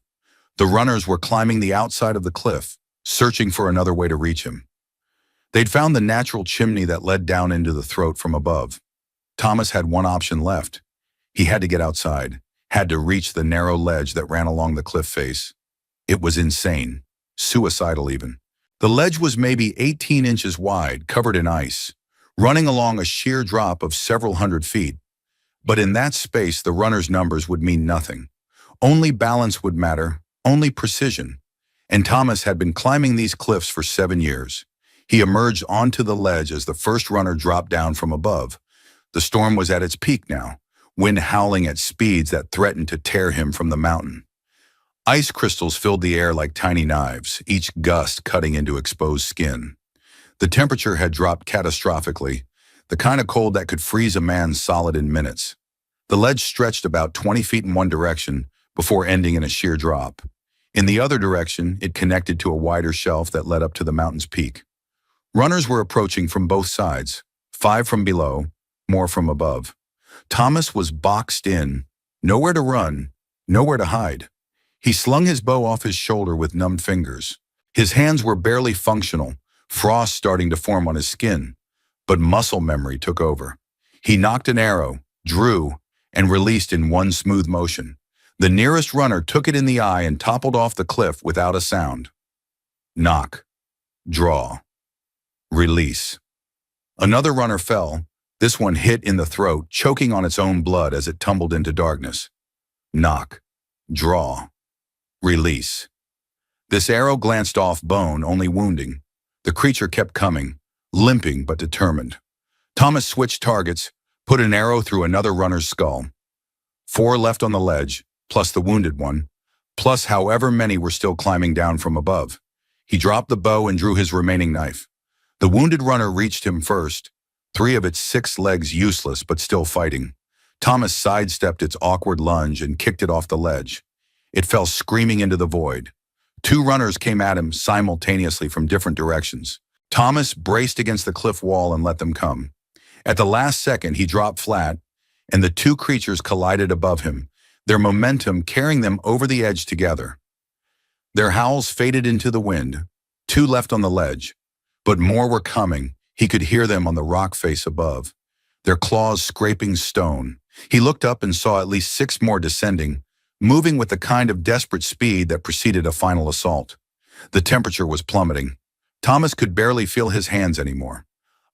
The runners were climbing the outside of the cliff, searching for another way to reach him. They'd found the natural chimney that led down into the throat from above. Thomas had one option left. He had to get outside, had to reach the narrow ledge that ran along the cliff face. It was insane, suicidal even. The ledge was maybe 18 inches wide, covered in ice, running along a sheer drop of several hundred feet. But in that space, the runner's numbers would mean nothing. Only balance would matter, only precision. And Thomas had been climbing these cliffs for 7 years. He emerged onto the ledge as the first runner dropped down from above. The storm was at its peak now, wind howling at speeds that threatened to tear him from the mountain. Ice crystals filled the air like tiny knives, each gust cutting into exposed skin. The temperature had dropped catastrophically, the kind of cold that could freeze a man solid in minutes. The ledge stretched about 20 feet in one direction before ending in a sheer drop. In the other direction, it connected to a wider shelf that led up to the mountain's peak. Runners were approaching from both sides, 5 from below, more from above. Thomas was boxed in, nowhere to run, nowhere to hide. He slung his bow off his shoulder with numbed fingers. His hands were barely functional, frost starting to form on his skin, but muscle memory took over. He knocked an arrow, drew, and released in one smooth motion. The nearest runner took it in the eye and toppled off the cliff without a sound. Knock. Draw. Release. Another runner fell, this one hit in the throat, choking on its own blood as it tumbled into darkness. Knock. Draw. Release. This arrow glanced off bone, only wounding. The creature kept coming, limping but determined. Thomas switched targets, put an arrow through another runner's skull. 4 left on the ledge, plus the wounded one, plus however many were still climbing down from above. He dropped the bow and drew his remaining knife. The wounded runner reached him first, 3 of its 6 legs useless but still fighting. Thomas sidestepped its awkward lunge and kicked it off the ledge. It fell screaming into the void. 2 runners came at him simultaneously from different directions. Thomas braced against the cliff wall and let them come. At the last second, he dropped flat, and the 2 creatures collided above him, their momentum carrying them over the edge together. Their howls faded into the wind, 2 left on the ledge, but more were coming. He could hear them on the rock face above, their claws scraping stone. He looked up and saw at least 6 more descending, moving with the kind of desperate speed that preceded a final assault. The temperature was plummeting. Thomas could barely feel his hands anymore.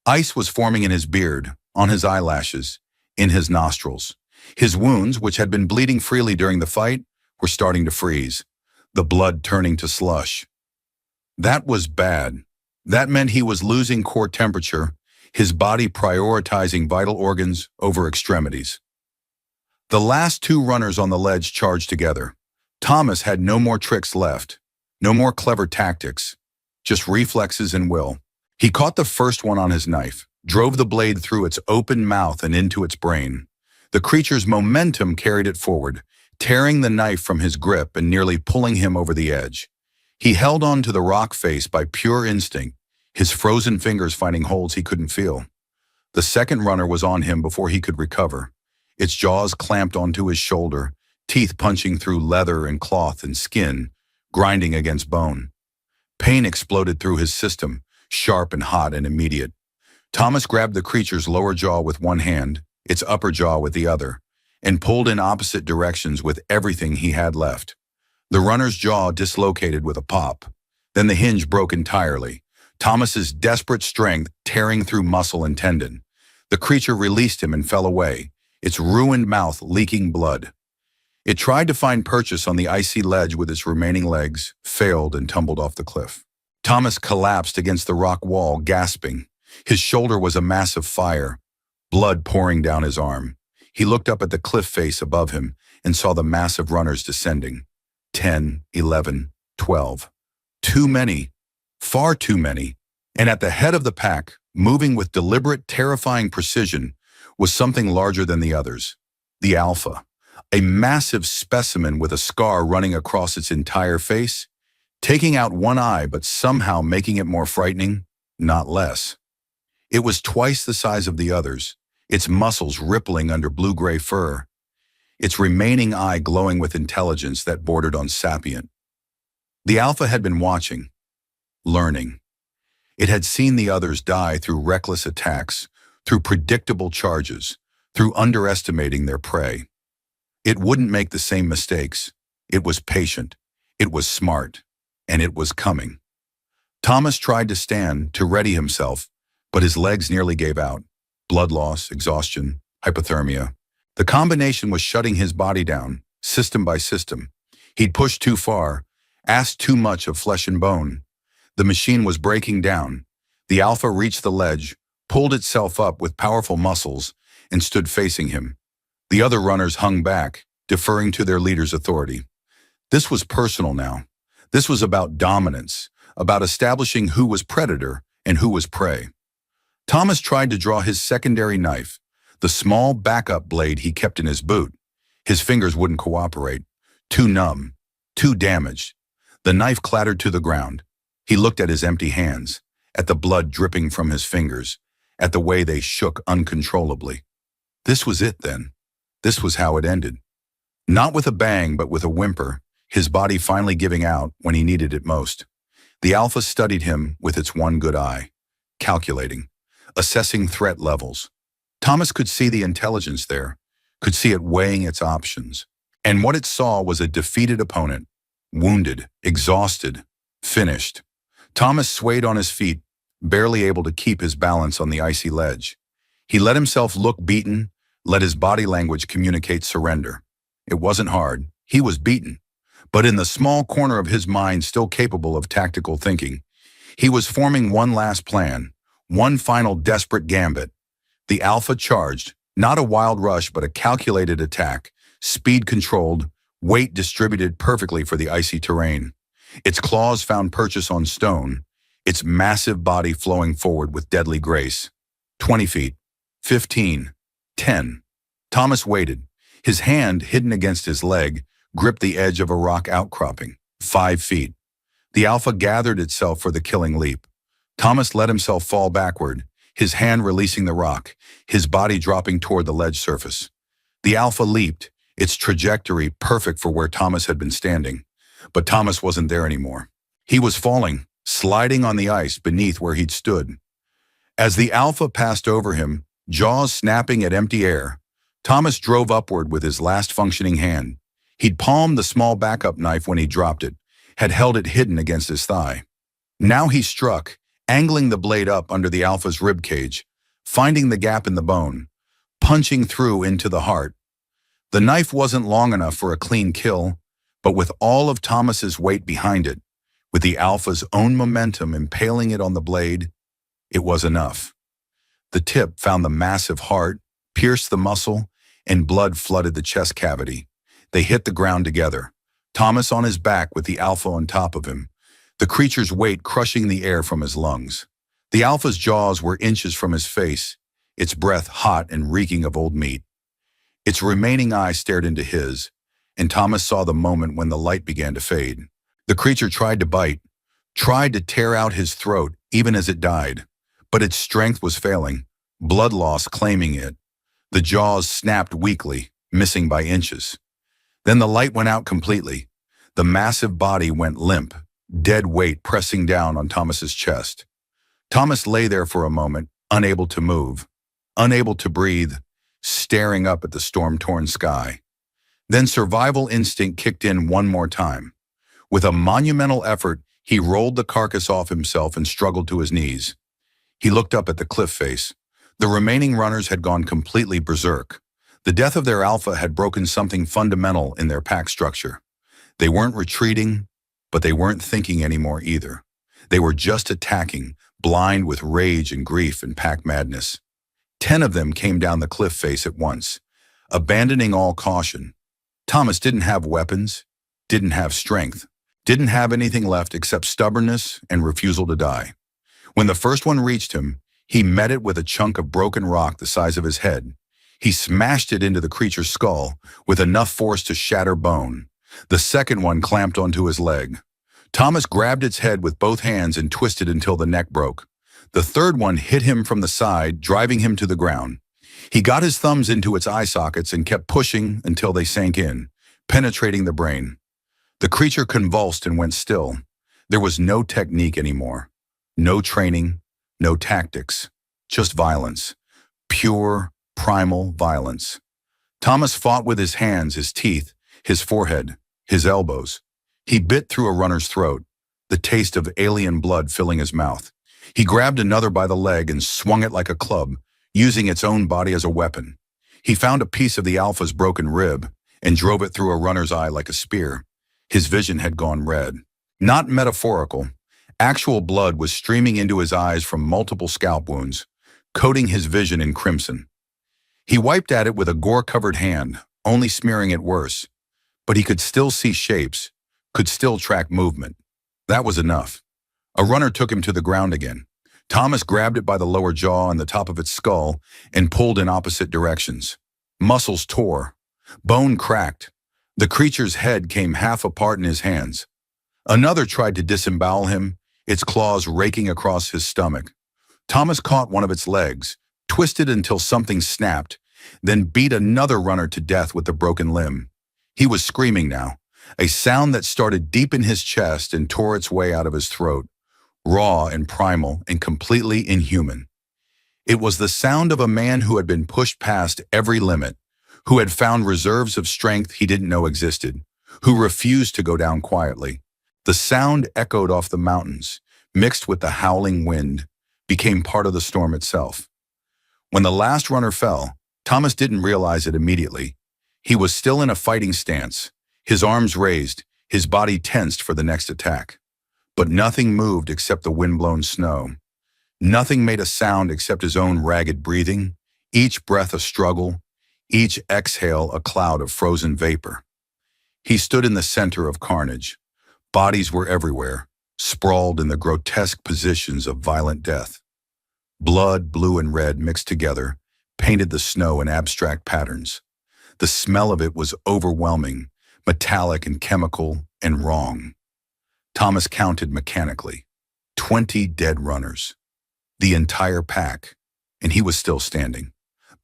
Ice was forming in his beard, on his eyelashes, in his nostrils. His wounds, which had been bleeding freely during the fight, were starting to freeze, the blood turning to slush. That was bad. That meant he was losing core temperature, his body prioritizing vital organs over extremities. The last 2 runners on the ledge charged together. Thomas had no more tricks left, no more clever tactics, just reflexes and will. He caught the first one on his knife, drove the blade through its open mouth and into its brain. The creature's momentum carried it forward, tearing the knife from his grip and nearly pulling him over the edge. He held on to the rock face by pure instinct, his frozen fingers finding holes he couldn't feel. The second runner was on him before he could recover. Its jaws clamped onto his shoulder, teeth punching through leather and cloth and skin, grinding against bone. Pain exploded through his system, sharp and hot and immediate. Thomas grabbed the creature's lower jaw with one hand, its upper jaw with the other, and pulled in opposite directions with everything he had left. The runner's jaw dislocated with a pop. Then the hinge broke entirely, Thomas's desperate strength tearing through muscle and tendon. The creature released him and fell away, its ruined mouth leaking blood. It tried to find purchase on the icy ledge with its remaining legs, failed and tumbled off the cliff. Thomas collapsed against the rock wall, gasping. His shoulder was a mass of fire, blood pouring down his arm. He looked up at the cliff face above him and saw the mass of runners descending. 10, 11, 12. Too many, far too many. And at the head of the pack, moving with deliberate, terrifying precision, was something larger than the others. The Alpha, a massive specimen with a scar running across its entire face, taking out one eye but somehow making it more frightening, not less. It was twice the size of the others, its muscles rippling under blue-gray fur, its remaining eye glowing with intelligence that bordered on sapient. The Alpha had been watching, learning. It had seen the others die through reckless attacks, through predictable charges, through underestimating their prey. It wouldn't make the same mistakes. It was patient, it was smart, and it was coming. Thomas tried to stand, to ready himself, but his legs nearly gave out. Blood loss, exhaustion, hypothermia. The combination was shutting his body down, system by system. He'd pushed too far, asked too much of flesh and bone. The machine was breaking down. The Alpha reached the ledge, pulled itself up with powerful muscles, and stood facing him. The other runners hung back, deferring to their leader's authority. This was personal now. This was about dominance, about establishing who was predator and who was prey. Thomas tried to draw his secondary knife, the small backup blade he kept in his boot. His fingers wouldn't cooperate. Too numb, too damaged. The knife clattered to the ground. He looked at his empty hands, at the blood dripping from his fingers, at the way they shook uncontrollably. This was it then. This was how it ended. Not with a bang, but with a whimper, his body finally giving out when he needed it most. The Alpha studied him with its one good eye, calculating, assessing threat levels. Thomas could see the intelligence there, could see it weighing its options. And what it saw was a defeated opponent, wounded, exhausted, finished. Thomas swayed on his feet, barely able to keep his balance on the icy ledge. He let himself look beaten, let his body language communicate surrender. It wasn't hard. He was beaten. But in the small corner of his mind still capable of tactical thinking, he was forming one last plan, one final desperate gambit. The Alpha charged, not a wild rush but a calculated attack, speed controlled, weight distributed perfectly for the icy terrain. Its claws found purchase on stone, its massive body flowing forward with deadly grace. 20 feet, 15, 10. Thomas waited. His hand, hidden against his leg, gripped the edge of a rock outcropping. 5 feet. The Alpha gathered itself for the killing leap. Thomas let himself fall backward, his hand releasing the rock, his body dropping toward the ledge surface. The Alpha leaped, its trajectory perfect for where Thomas had been standing. But Thomas wasn't there anymore. He was falling, sliding on the ice beneath where he'd stood. As the Alpha passed over him, jaws snapping at empty air, Thomas drove upward with his last functioning hand. He'd palmed the small backup knife when he dropped it, had held it hidden against his thigh. Now he struck, angling the blade up under the Alpha's rib cage, finding the gap in the bone, punching through into the heart. The knife wasn't long enough for a clean kill, but with all of Thomas's weight behind it, with the Alpha's own momentum impaling it on the blade, it was enough. The tip found the massive heart, pierced the muscle, and blood flooded the chest cavity. They hit the ground together, Thomas on his back with the Alpha on top of him, the creature's weight crushing the air from his lungs. The Alpha's jaws were inches from his face, its breath hot and reeking of old meat. Its remaining eye stared into his, and Thomas saw the moment when the light began to fade. The creature tried to bite, tried to tear out his throat even as it died, but its strength was failing, blood loss claiming it. The jaws snapped weakly, missing by inches. Then the light went out completely. The massive body went limp, dead weight pressing down on Thomas's chest. Thomas lay there for a moment, unable to move, unable to breathe, staring up at the storm-torn sky. Then survival instinct kicked in one more time. With a monumental effort, he rolled the carcass off himself and struggled to his knees. He looked up at the cliff face. The remaining runners had gone completely berserk. The death of their Alpha had broken something fundamental in their pack structure. They weren't retreating, but they weren't thinking anymore either. They were just attacking, blind with rage and grief and pack madness. 10 of them came down the cliff face at once, abandoning all caution. Thomas didn't have weapons, didn't have strength, didn't have anything left except stubbornness and refusal to die. When the first one reached him, he met it with a chunk of broken rock the size of his head. He smashed it into the creature's skull with enough force to shatter bone. The second one clamped onto his leg. Thomas grabbed its head with both hands and twisted until the neck broke. The third one hit him from the side, driving him to the ground. He got his thumbs into its eye sockets and kept pushing until they sank in, penetrating the brain. The creature convulsed and went still. There was no technique anymore. No training, no tactics, just violence. Pure, primal violence. Thomas fought with his hands, his teeth, his forehead, his elbows. He bit through a runner's throat, the taste of alien blood filling his mouth. He grabbed another by the leg and swung it like a club, using its own body as a weapon. He found a piece of the Alpha's broken rib and drove it through a runner's eye like a spear. His vision had gone red. Not metaphorical. Actual blood was streaming into his eyes from multiple scalp wounds, coating his vision in crimson. He wiped at it with a gore-covered hand, only smearing it worse. But he could still see shapes, could still track movement. That was enough. A runner took him to the ground again. Thomas grabbed it by the lower jaw and the top of its skull and pulled in opposite directions. Muscles tore. Bone cracked. The creature's head came half apart in his hands. Another tried to disembowel him, its claws raking across his stomach. Thomas caught one of its legs, twisted until something snapped, then beat another runner to death with the broken limb. He was screaming now, a sound that started deep in his chest and tore its way out of his throat, raw and primal and completely inhuman. It was the sound of a man who had been pushed past every limit, who had found reserves of strength he didn't know existed, who refused to go down quietly. The sound echoed off the mountains, mixed with the howling wind, became part of the storm itself. When the last runner fell, Thomas didn't realize it immediately. He was still in a fighting stance, his arms raised, his body tensed for the next attack. But nothing moved except the wind-blown snow. Nothing made a sound except his own ragged breathing, each breath a struggle, each exhale a cloud of frozen vapor. He stood in the center of carnage. Bodies were everywhere, sprawled in the grotesque positions of violent death. Blood, blue and red mixed together, painted the snow in abstract patterns. The smell of it was overwhelming, metallic and chemical and wrong. Thomas counted mechanically. 20 dead runners. The entire pack, and he was still standing.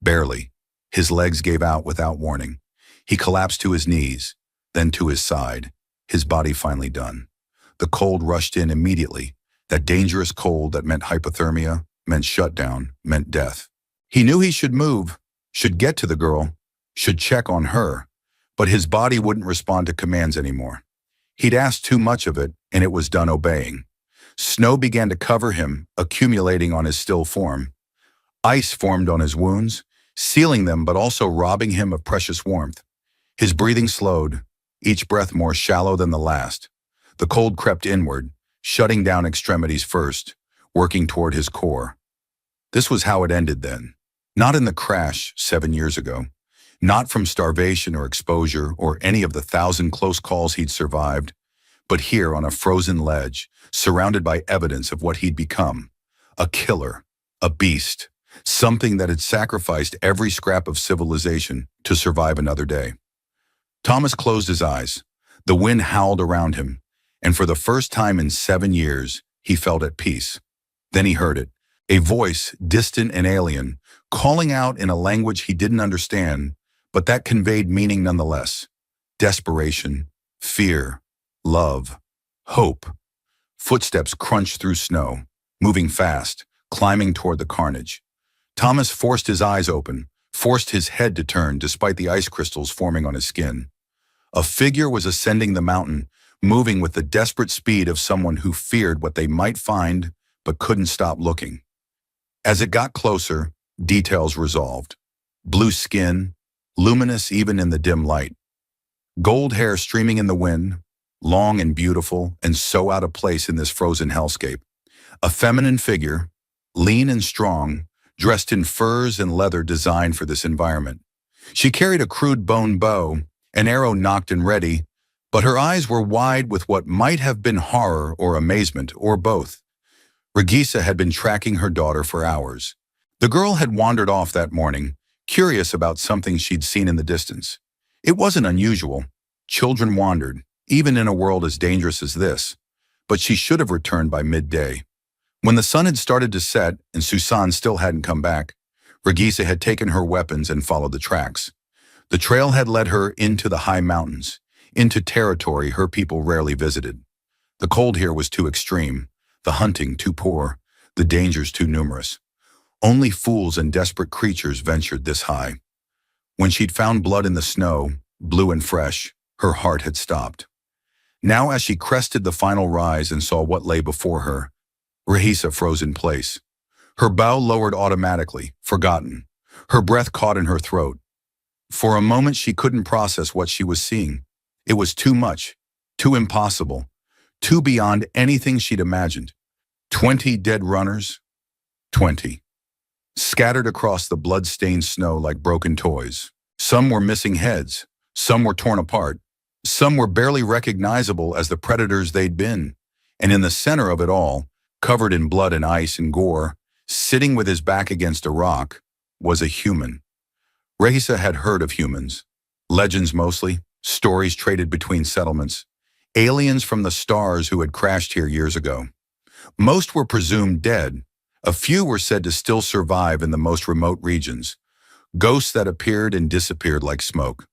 Barely. His legs gave out without warning. He collapsed to his knees, then to his side, his body finally done. The cold rushed in immediately, that dangerous cold that meant hypothermia, meant shutdown, meant death. He knew he should move, should get to the girl, should check on her, but his body wouldn't respond to commands anymore. He'd asked too much of it, and it was done obeying. Snow began to cover him, accumulating on his still form. Ice formed on his wounds, sealing them but also robbing him of precious warmth. His breathing slowed, each breath more shallow than the last. The cold crept inward, shutting down extremities first, working toward his core. This was how it ended then. Not in the crash 7 years ago. Not from starvation or exposure or any of the 1,000 close calls he'd survived, but here on a frozen ledge, surrounded by evidence of what he'd become. A killer, a beast, something that had sacrificed every scrap of civilization to survive another day. Thomas closed his eyes. The wind howled around him, and for the first time in 7 years, he felt at peace. Then he heard it, a voice, distant and alien, calling out in a language he didn't understand, but that conveyed meaning nonetheless. Desperation, fear, love, hope. Footsteps crunched through snow, moving fast, climbing toward the carnage. Thomas forced his eyes open, forced his head to turn despite the ice crystals forming on his skin. A figure was ascending the mountain, moving with the desperate speed of someone who feared what they might find but couldn't stop looking. As it got closer, details resolved. Blue skin, luminous even in the dim light. Gold hair streaming in the wind, long and beautiful and so out of place in this frozen hellscape. A feminine figure, lean and strong, dressed in furs and leather designed for this environment. She carried a crude bone bow, an arrow nocked and ready, but her eyes were wide with what might have been horror or amazement, or both. Regisa had been tracking her daughter for hours. The girl had wandered off that morning, curious about something she'd seen in the distance. It wasn't unusual. Children wandered, even in a world as dangerous as this, but she should have returned by midday. When the sun had started to set and Susan still hadn't come back, Regisa had taken her weapons and followed the tracks. The trail had led her into the high mountains, into territory her people rarely visited. The cold here was too extreme, the hunting too poor, the dangers too numerous. Only fools and desperate creatures ventured this high. When she'd found blood in the snow, blue and fresh, her heart had stopped. Now as she crested the final rise and saw what lay before her, Regisa froze in place. Her bow lowered automatically, forgotten. Her breath caught in her throat. For a moment she couldn't process what she was seeing. It was too much, too impossible, too beyond anything she'd imagined. 20 dead runners? 20. Scattered across the blood-stained snow like broken toys. Some were missing heads, some were torn apart, Some were barely recognizable as the predators they'd been. And in the center of it all, covered in blood and ice and gore, sitting with his back against a rock, was a human. Regisa had heard of humans. Legends mostly, stories traded between settlements. Aliens from the stars who had crashed here years ago. Most were presumed dead. A few were said to still survive in the most remote regions. Ghosts that appeared and disappeared like smoke.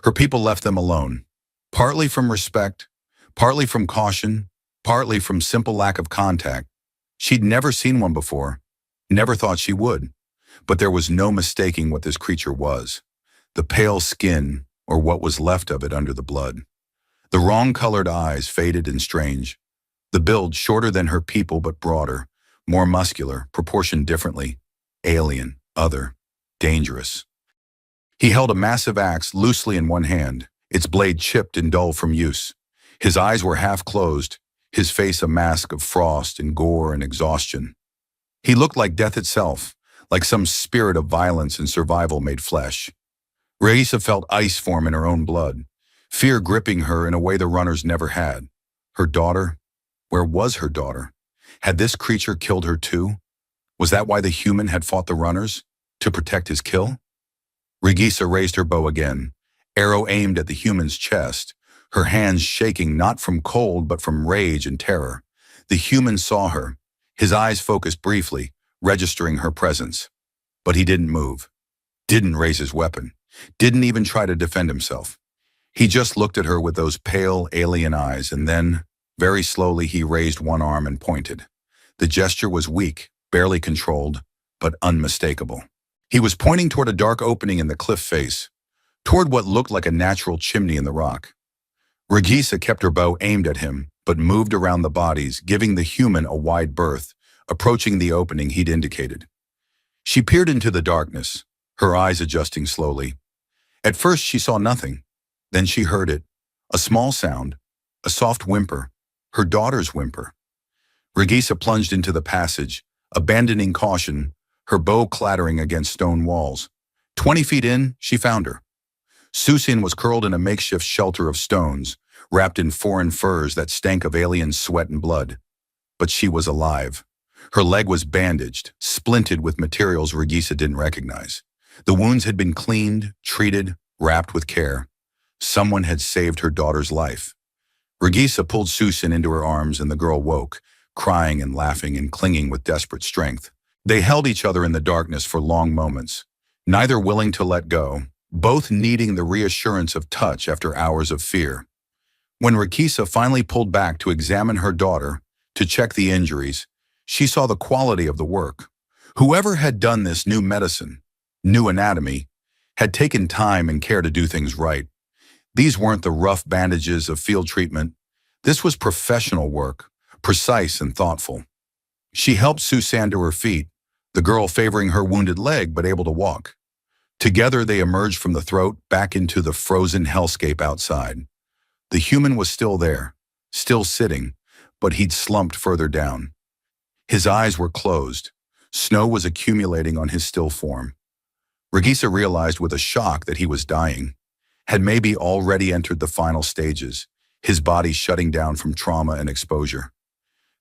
Her people left them alone. Partly from respect, partly from caution, partly from simple lack of contact. She'd never seen one before. Never thought she would. But there was no mistaking what this creature was. The pale skin, or what was left of it under the blood. The wrong-colored eyes, faded and strange. The build shorter than her people but broader, more muscular, proportioned differently. Alien, other, dangerous. He held a massive axe loosely in one hand, its blade chipped and dull from use. His eyes were half closed, his face a mask of frost and gore and exhaustion. He looked like death itself, like some spirit of violence and survival made flesh. Raisa felt ice form in her own blood, fear gripping her in a way the runners never had. Her daughter? Where was her daughter? Had this creature killed her too? Was that why the human had fought the runners? To protect his kill? Regisa raised her bow again, arrow aimed at the human's chest, her hands shaking not from cold but from rage and terror. The human saw her, his eyes focused briefly, registering her presence. But he didn't move, didn't raise his weapon, didn't even try to defend himself. He just looked at her with those pale, alien eyes, and then, very slowly, he raised one arm and pointed. The gesture was weak, barely controlled, but unmistakable. He was pointing toward a dark opening in the cliff face, toward what looked like a natural chimney in the rock. Regisa kept her bow aimed at him, but moved around the bodies, giving the human a wide berth, approaching the opening he'd indicated. She peered into the darkness, her eyes adjusting slowly. At first she saw nothing. Then she heard it, a small sound, a soft whimper, her daughter's whimper. Regisa plunged into the passage, abandoning caution, her bow clattering against stone walls. 20 feet in, she found her. Susin was curled in a makeshift shelter of stones, wrapped in foreign furs that stank of alien sweat and blood. But she was alive. Her leg was bandaged, splinted with materials Regisa didn't recognize. The wounds had been cleaned, treated, wrapped with care. Someone had saved her daughter's life. Regisa pulled Susin into her arms and the girl woke, crying and laughing and clinging with desperate strength. They held each other in the darkness for long moments, neither willing to let go, both needing the reassurance of touch after hours of fear. When Regisa finally pulled back to examine her daughter, to check the injuries, she saw the quality of the work. Whoever had done this knew medicine, knew anatomy, had taken time and care to do things right. These weren't the rough bandages of field treatment. This was professional work, precise and thoughtful. She helped Susan to her feet, the girl favoring her wounded leg but able to walk. Together they emerged from the throat back into the frozen hellscape outside. The human was still there, still sitting, but he'd slumped further down. His eyes were closed. Snow was accumulating on his still form. Regisa realized with a shock that he was dying, had maybe already entered the final stages, his body shutting down from trauma and exposure.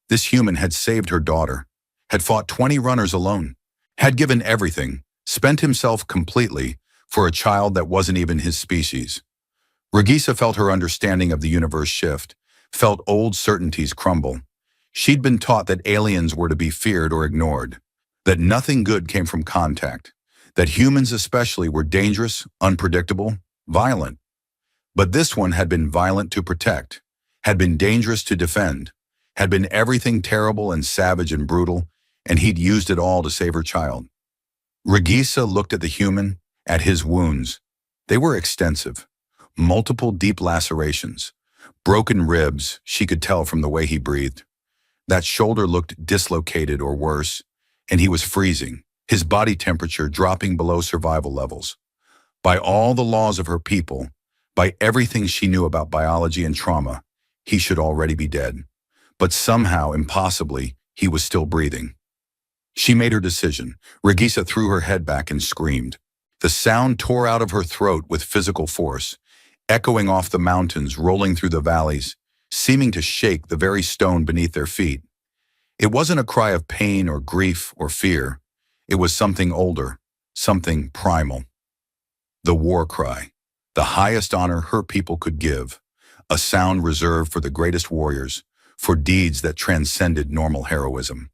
This human had saved her daughter, had fought 20 runners alone, had given everything, spent himself completely for a child that wasn't even his species. Regisa felt her understanding of the universe shift, felt old certainties crumble. She'd been taught that aliens were to be feared or ignored, that nothing good came from contact, that humans especially were dangerous, unpredictable, violent. But this one had been violent to protect, had been dangerous to defend, had been everything terrible and savage and brutal, and he'd used it all to save her child. Regisa looked at the human, at his wounds. They were extensive, multiple deep lacerations, broken ribs, she could tell from the way he breathed. That shoulder looked dislocated or worse, and he was freezing, his body temperature dropping below survival levels. By all the laws of her people, by everything she knew about biology and trauma, he should already be dead. But somehow, impossibly, he was still breathing. She made her decision. Regisa threw her head back and screamed. The sound tore out of her throat with physical force. echoing off the mountains, rolling through the valleys, seeming to shake the very stone beneath their feet. It wasn't a cry of pain or grief or fear. It was something older, something primal. The war cry, the highest honor her people could give, a sound reserved for the greatest warriors, for deeds that transcended normal heroism.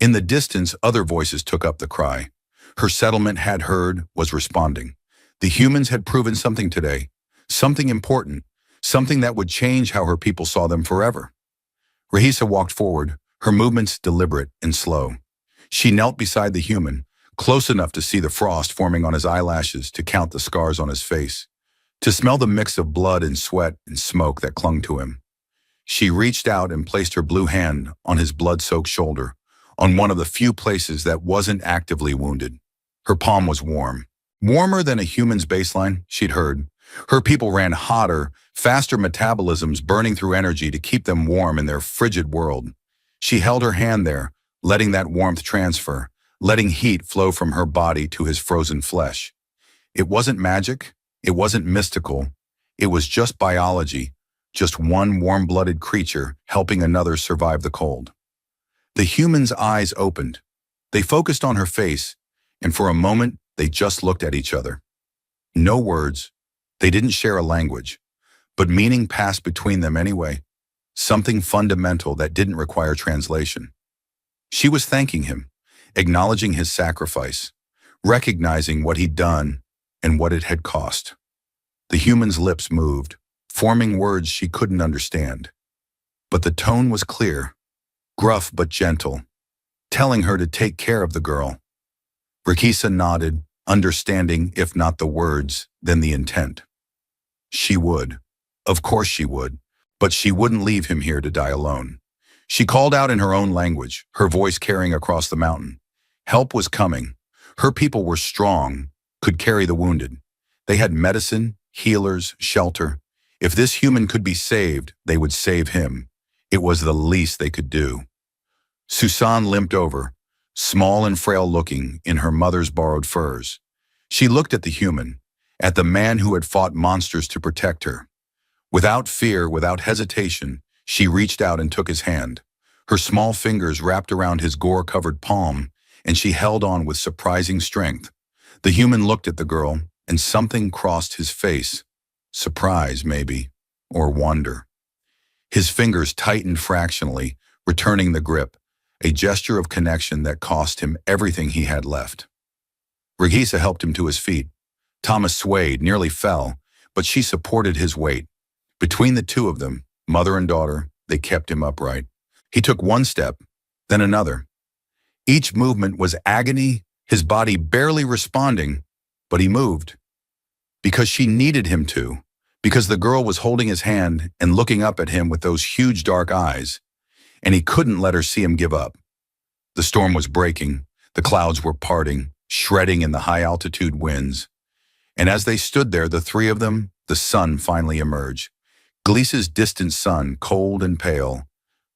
In the distance, other voices took up the cry. Her settlement had heard, was responding. The humans had proven something today, something important, something that would change how her people saw them forever. Rahisa walked forward, her movements deliberate and slow. She knelt beside the human, close enough to see the frost forming on his eyelashes, to count the scars on his face, to smell the mix of blood and sweat and smoke that clung to him. She reached out and placed her blue hand on his blood-soaked shoulder, on one of the few places that wasn't actively wounded. Her palm was warm. Warmer than a human's baseline, she'd heard. Her people ran hotter, faster metabolisms burning through energy to keep them warm in their frigid world. She held her hand there, letting that warmth transfer, letting heat flow from her body to his frozen flesh. It wasn't magic, it wasn't mystical, it was just biology, just one warm-blooded creature helping another survive the cold. The human's eyes opened. They focused on her face, and for a moment, they just looked at each other. No words. They didn't share a language, but meaning passed between them anyway, something fundamental that didn't require translation. She was thanking him, acknowledging his sacrifice, recognizing what he'd done and what it had cost. The human's lips moved, forming words she couldn't understand. But the tone was clear, gruff but gentle, telling her to take care of the girl. Rakisa nodded, understanding, if not the words, then the intent. She would. Of course she would. But she wouldn't leave him here to die alone. She called out in her own language, her voice carrying across the mountain. Help was coming. Her people were strong, could carry the wounded. They had medicine, healers, shelter. If this human could be saved, they would save him. It was the least they could do. Susan limped over, small and frail looking in her mother's borrowed furs. She looked at the human, at the man who had fought monsters to protect her. Without fear, without hesitation, she reached out and took his hand. Her small fingers wrapped around his gore-covered palm, and she held on with surprising strength. The human looked at the girl, and something crossed his face. Surprise, maybe, or wonder. His fingers tightened fractionally, returning the grip, a gesture of connection that cost him everything he had left. Regisa helped him to his feet. Thomas swayed, nearly fell, but she supported his weight. Between the two of them, mother and daughter, they kept him upright. He took one step, then another. Each movement was agony, his body barely responding, but he moved. Because she needed him to, because the girl was holding his hand and looking up at him with those huge dark eyes, and he couldn't let her see him give up. The storm was breaking, the clouds were parting, shredding in the high-altitude winds. And as they stood there, the three of them, the sun finally emerged. Galice's distant sun, cold and pale,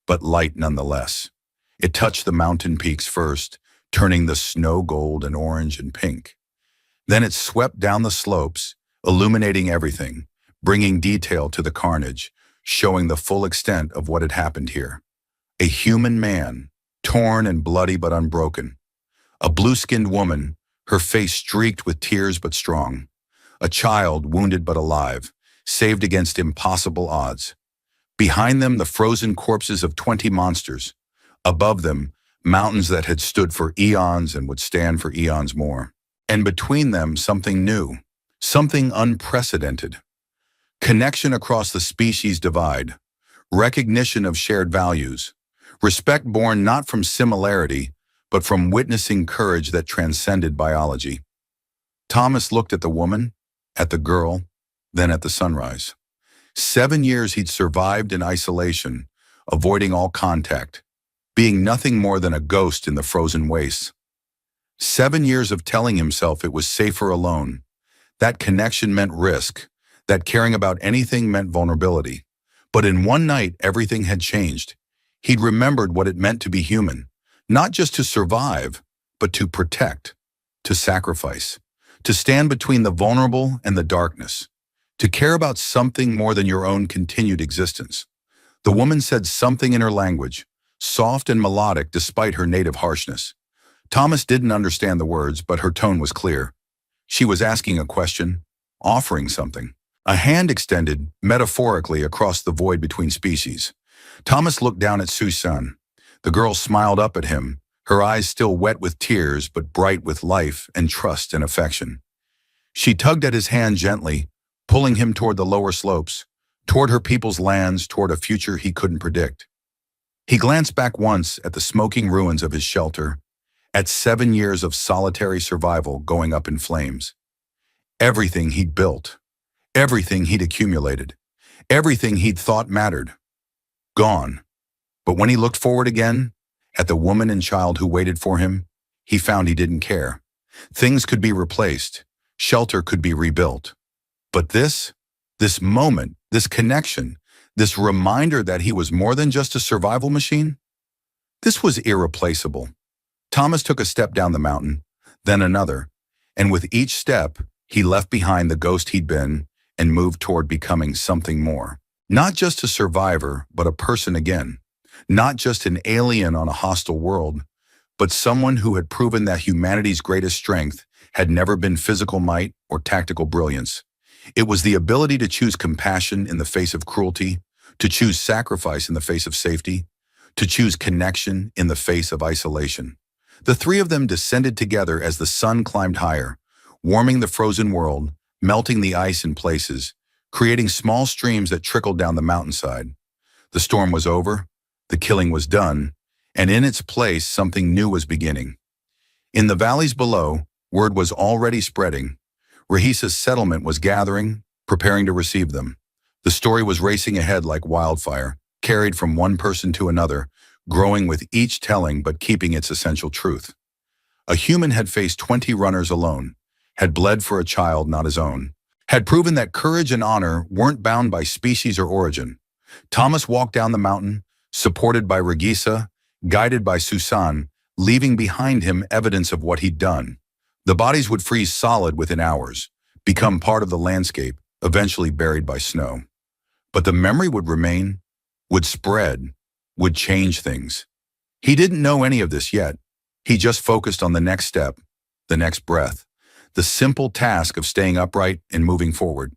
but light nonetheless. It touched the mountain peaks first, turning the snow gold and orange and pink. Then it swept down the slopes, illuminating everything, bringing detail to the carnage, showing the full extent of what had happened here. A human man, torn and bloody but unbroken. A blue-skinned woman, her face streaked with tears but strong. A child, wounded but alive, saved against impossible odds. Behind them, the frozen corpses of 20 monsters. Above them, mountains that had stood for eons and would stand for eons more. And between them, something new, something unprecedented. Connection across the species divide, recognition of shared values, respect born not from similarity, but from witnessing courage that transcended biology. Thomas looked at the woman, at the girl, then at the sunrise. 7 years he'd survived in isolation, avoiding all contact, being nothing more than a ghost in the frozen wastes. 7 years of telling himself it was safer alone. That connection meant risk, that caring about anything meant vulnerability. But in one night, everything had changed. He'd remembered what it meant to be human, not just to survive, but to protect, to sacrifice, to stand between the vulnerable and the darkness, To care about something more than your own continued existence. The woman said something in her language, soft and melodic despite her native harshness. Thomas didn't understand the words, but her tone was clear. She was asking a question, offering something. A hand extended, metaphorically, across the void between species. Thomas looked down at Susan. The girl smiled up at him, her eyes still wet with tears but bright with life and trust and affection. She tugged at his hand gently, pulling him toward the lower slopes, toward her people's lands, toward a future he couldn't predict. He glanced back once at the smoking ruins of his shelter, at 7 years of solitary survival going up in flames. Everything he'd built, everything he'd accumulated, everything he'd thought mattered, gone. But when he looked forward again, at the woman and child who waited for him, he found he didn't care. Things could be replaced, shelter could be rebuilt. But this moment, this connection, this reminder that he was more than just a survival machine, this was irreplaceable. Thomas took a step down the mountain, then another, and with each step, he left behind the ghost he'd been and moved toward becoming something more. Not just a survivor, but a person again. Not just an alien on a hostile world, but someone who had proven that humanity's greatest strength had never been physical might or tactical brilliance. It was the ability to choose compassion in the face of cruelty, to choose sacrifice in the face of safety, to choose connection in the face of isolation. The three of them descended together as the sun climbed higher, warming the frozen world, melting the ice in places, creating small streams that trickled down the mountainside. The storm was over, the killing was done, and in its place something new was beginning. In the valleys below, word was already spreading. Rahisa's settlement was gathering, preparing to receive them. The story was racing ahead like wildfire, carried from one person to another, growing with each telling but keeping its essential truth. A human had faced 20 runners alone, had bled for a child not his own, had proven that courage and honor weren't bound by species or origin. Thomas walked down the mountain, supported by Regisa, guided by Susan, leaving behind him evidence of what he'd done. The bodies would freeze solid within hours, become part of the landscape, eventually buried by snow. But the memory would remain, would spread, would change things. He didn't know any of this yet. He just focused on the next step, the next breath, the simple task of staying upright and moving forward.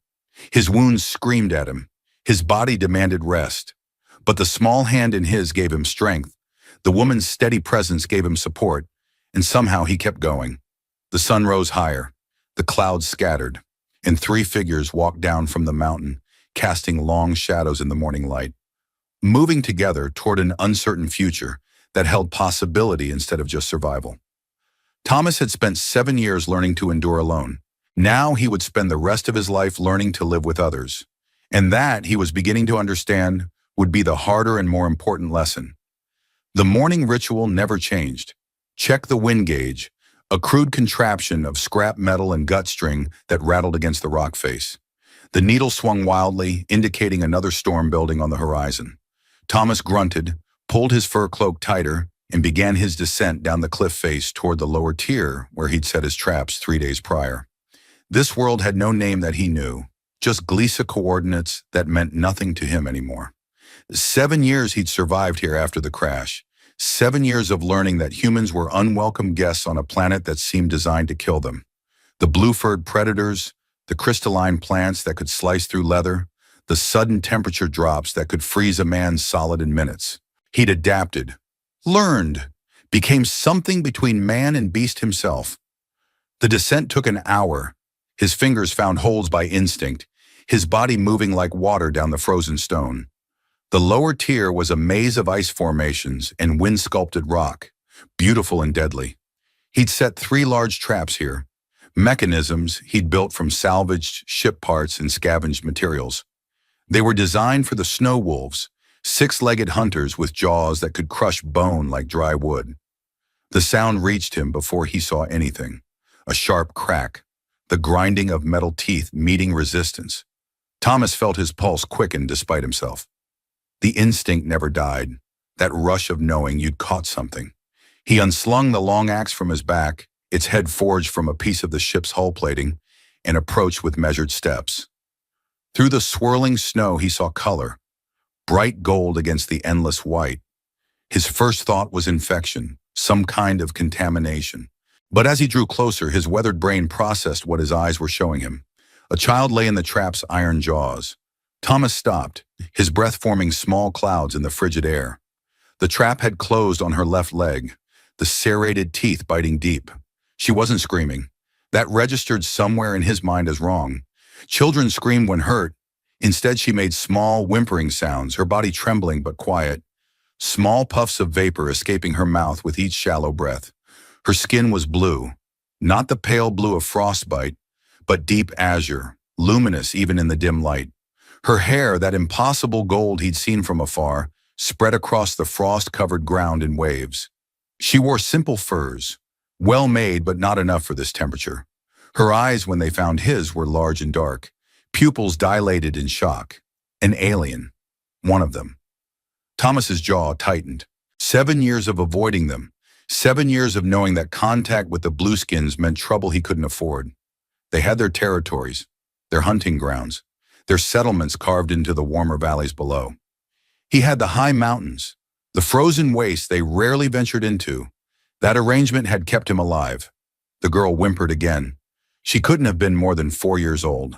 His wounds screamed at him. His body demanded rest. But the small hand in his gave him strength. The woman's steady presence gave him support, and somehow he kept going. The sun rose higher, the clouds scattered, and 3 figures walked down from the mountain, casting long shadows in the morning light, moving together toward an uncertain future that held possibility instead of just survival. Thomas had spent 7 years learning to endure alone. Now he would spend the rest of his life learning to live with others. And that, he was beginning to understand, would be the harder and more important lesson. The morning ritual never changed. Check the wind gauge, a crude contraption of scrap metal and gut string that rattled against the rock face. The needle swung wildly, indicating another storm building on the horizon. Thomas grunted, pulled his fur cloak tighter, and began his descent down the cliff face toward the lower tier where he'd set his traps 3 days prior. This world had no name that he knew, just Gliese coordinates that meant nothing to him anymore. 7 years he'd survived here after the crash. 7 years of learning that humans were unwelcome guests on a planet that seemed designed to kill them. The blue-furred predators, the crystalline plants that could slice through leather, the sudden temperature drops that could freeze a man solid in minutes. He'd adapted, learned, became something between man and beast himself. The descent took an hour. His fingers found holes by instinct, his body moving like water down the frozen stone. The lower tier was a maze of ice formations and wind-sculpted rock, beautiful and deadly. He'd set 3 large traps here, mechanisms he'd built from salvaged ship parts and scavenged materials. They were designed for the snow wolves, 6-legged hunters with jaws that could crush bone like dry wood. The sound reached him before he saw anything, a sharp crack, the grinding of metal teeth meeting resistance. Thomas felt his pulse quicken despite himself. The instinct never died, that rush of knowing you'd caught something. He unslung the long axe from his back, its head forged from a piece of the ship's hull plating, and approached with measured steps. Through the swirling snow, he saw color, bright gold against the endless white. His first thought was infection, some kind of contamination. But as he drew closer, his weathered brain processed what his eyes were showing him. A child lay in the trap's iron jaws. Thomas stopped, his breath forming small clouds in the frigid air. The trap had closed on her left leg, the serrated teeth biting deep. She wasn't screaming. That registered somewhere in his mind as wrong. Children scream when hurt. Instead, she made small, whimpering sounds, her body trembling but quiet. Small puffs of vapor escaping her mouth with each shallow breath. Her skin was blue, not the pale blue of frostbite, but deep azure, luminous even in the dim light. Her hair, that impossible gold he'd seen from afar, spread across the frost-covered ground in waves. She wore simple furs, well made but not enough for this temperature. Her eyes, when they found his, were large and dark, pupils dilated in shock. An alien, one of them. Thomas's jaw tightened. 7 years of avoiding them, 7 years of knowing that contact with the blueskins meant trouble he couldn't afford. They had their territories, their hunting grounds, their settlements carved into the warmer valleys below. He had the high mountains, the frozen wastes they rarely ventured into. That arrangement had kept him alive. The girl whimpered again. She couldn't have been more than 4 years old.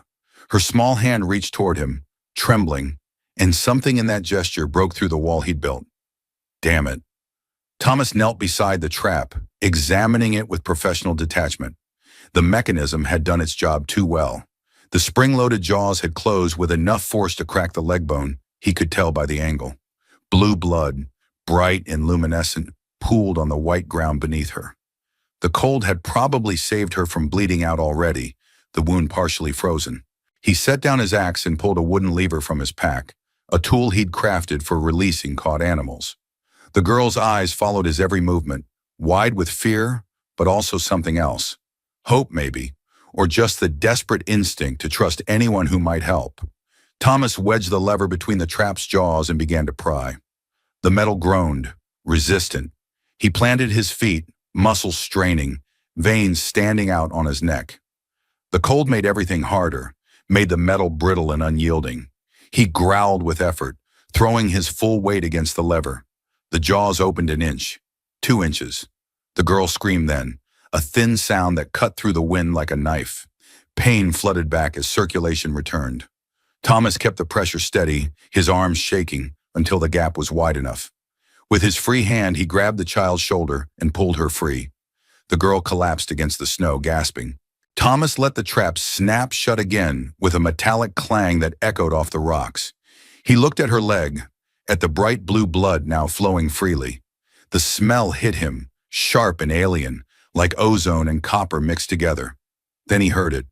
Her small hand reached toward him, trembling, and something in that gesture broke through the wall he'd built. Damn it. Thomas knelt beside the trap, examining it with professional detachment. The mechanism had done its job too well. The spring-loaded jaws had closed with enough force to crack the leg bone, he could tell by the angle. Blue blood, bright and luminescent, pooled on the white ground beneath her. The cold had probably saved her from bleeding out already, the wound partially frozen. He set down his axe and pulled a wooden lever from his pack, a tool he'd crafted for releasing caught animals. The girl's eyes followed his every movement, wide with fear, but also something else. Hope, maybe, or just the desperate instinct to trust anyone who might help. Thomas wedged the lever between the trap's jaws and began to pry. The metal groaned, resistant. He planted his feet, muscles straining, veins standing out on his neck. The cold made everything harder, made the metal brittle and unyielding. He growled with effort, throwing his full weight against the lever. The jaws opened an inch, 2 inches. The girl screamed then, a thin sound that cut through the wind like a knife. Pain flooded back as circulation returned. Thomas kept the pressure steady, his arms shaking, until the gap was wide enough. With his free hand, he grabbed the child's shoulder and pulled her free. The girl collapsed against the snow, gasping. Thomas let the trap snap shut again with a metallic clang that echoed off the rocks. He looked at her leg, at the bright blue blood now flowing freely. The smell hit him, sharp and alien, like ozone and copper mixed together. Then he heard it.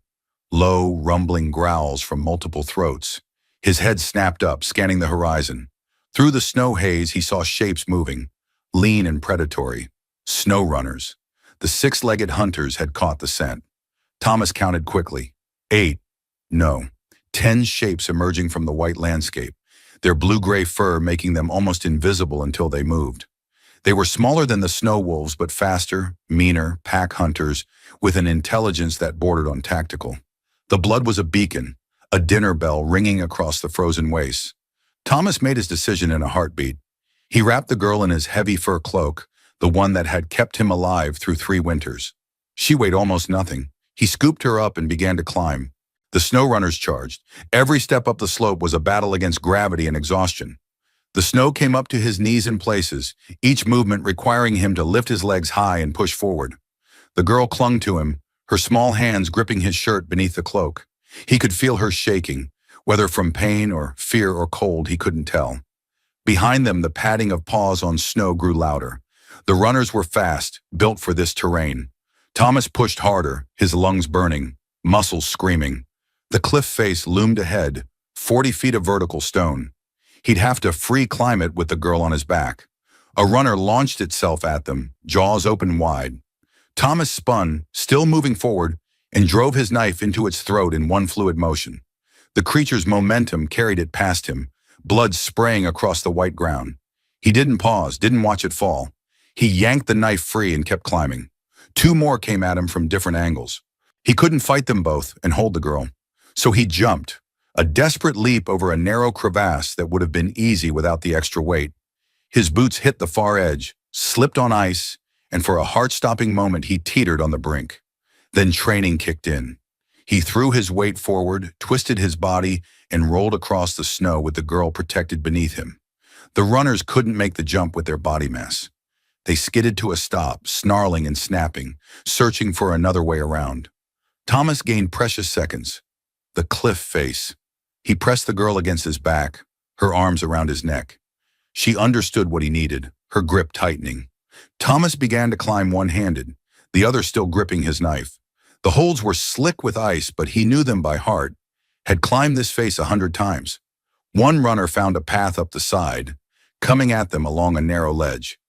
Low, rumbling growls from multiple throats. His head snapped up, scanning the horizon. Through the snow haze, he saw shapes moving, lean and predatory. Snow runners. The 6-legged hunters had caught the scent. Thomas counted quickly. 8. No. 10 shapes emerging from the white landscape, their blue-gray fur making them almost invisible until they moved. They were smaller than the snow wolves, but faster, meaner, pack hunters with an intelligence that bordered on tactical. The blood was a beacon, a dinner bell ringing across the frozen wastes. Thomas made his decision in a heartbeat. He wrapped the girl in his heavy fur cloak, the one that had kept him alive through 3 winters. She weighed almost nothing. He scooped her up and began to climb. The snow runners charged. Every step up the slope was a battle against gravity and exhaustion. The snow came up to his knees in places, each movement requiring him to lift his legs high and push forward. The girl clung to him, her small hands gripping his shirt beneath the cloak. He could feel her shaking, whether from pain or fear or cold, he couldn't tell. Behind them, the padding of paws on snow grew louder. The runners were fast, built for this terrain. Thomas pushed harder, his lungs burning, muscles screaming. The cliff face loomed ahead, 40 feet of vertical stone. He'd have to free climb it with the girl on his back. A runner launched itself at them, jaws open wide. Thomas spun, still moving forward, and drove his knife into its throat in one fluid motion. The creature's momentum carried it past him, blood spraying across the white ground. He didn't pause, didn't watch it fall. He yanked the knife free and kept climbing. 2 more came at him from different angles. He couldn't fight them both and hold the girl. So he jumped, A desperate leap over a narrow crevasse that would have been easy without the extra weight. His boots hit the far edge, slipped on ice, and for a heart-stopping moment he teetered on the brink. Then training kicked in. He threw his weight forward, twisted his body, and rolled across the snow with the girl protected beneath him. The runners couldn't make the jump with their body mass. They skidded to a stop, snarling and snapping, searching for another way around. Thomas gained precious seconds. The cliff face. He pressed the girl against his back, her arms around his neck. She understood what he needed, her grip tightening. Thomas began to climb one-handed, the other still gripping his knife. The holds were slick with ice, but he knew them by heart, had climbed this face 100 times. One runner found a path up the side, coming at them along a narrow ledge.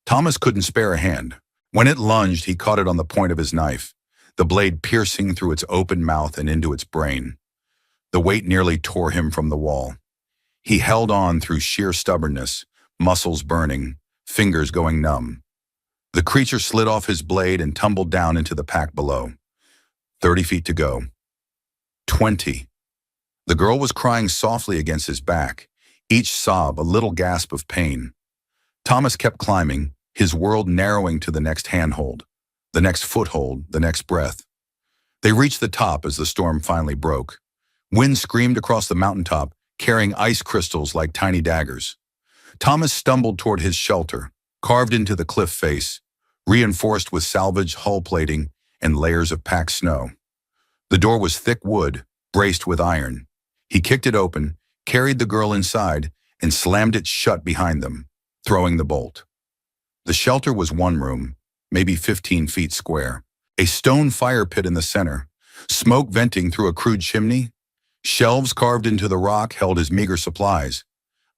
Thomas couldn't spare a hand. When it lunged, he caught it on the point of his knife, the blade piercing through its open mouth and into its brain. The weight nearly tore him from the wall. He held on through sheer stubbornness, muscles burning, fingers going numb. The creature slid off his blade and tumbled down into the pack below. 30 feet to go. 20. The girl was crying softly against his back, each sob a little gasp of pain. Thomas kept climbing, his world narrowing to the next handhold, the next foothold, the next breath. They reached the top as the storm finally broke. Wind screamed across the mountaintop, carrying ice crystals like tiny daggers. Thomas stumbled toward his shelter, carved into the cliff face, reinforced with salvage hull plating and layers of packed snow. The door was thick wood, braced with iron. He kicked it open, carried the girl inside, and slammed it shut behind them, throwing the bolt. The shelter was one room, maybe 15 feet square. A stone fire pit in the center, smoke venting through a crude chimney. Shelves carved into the rock held his meager supplies.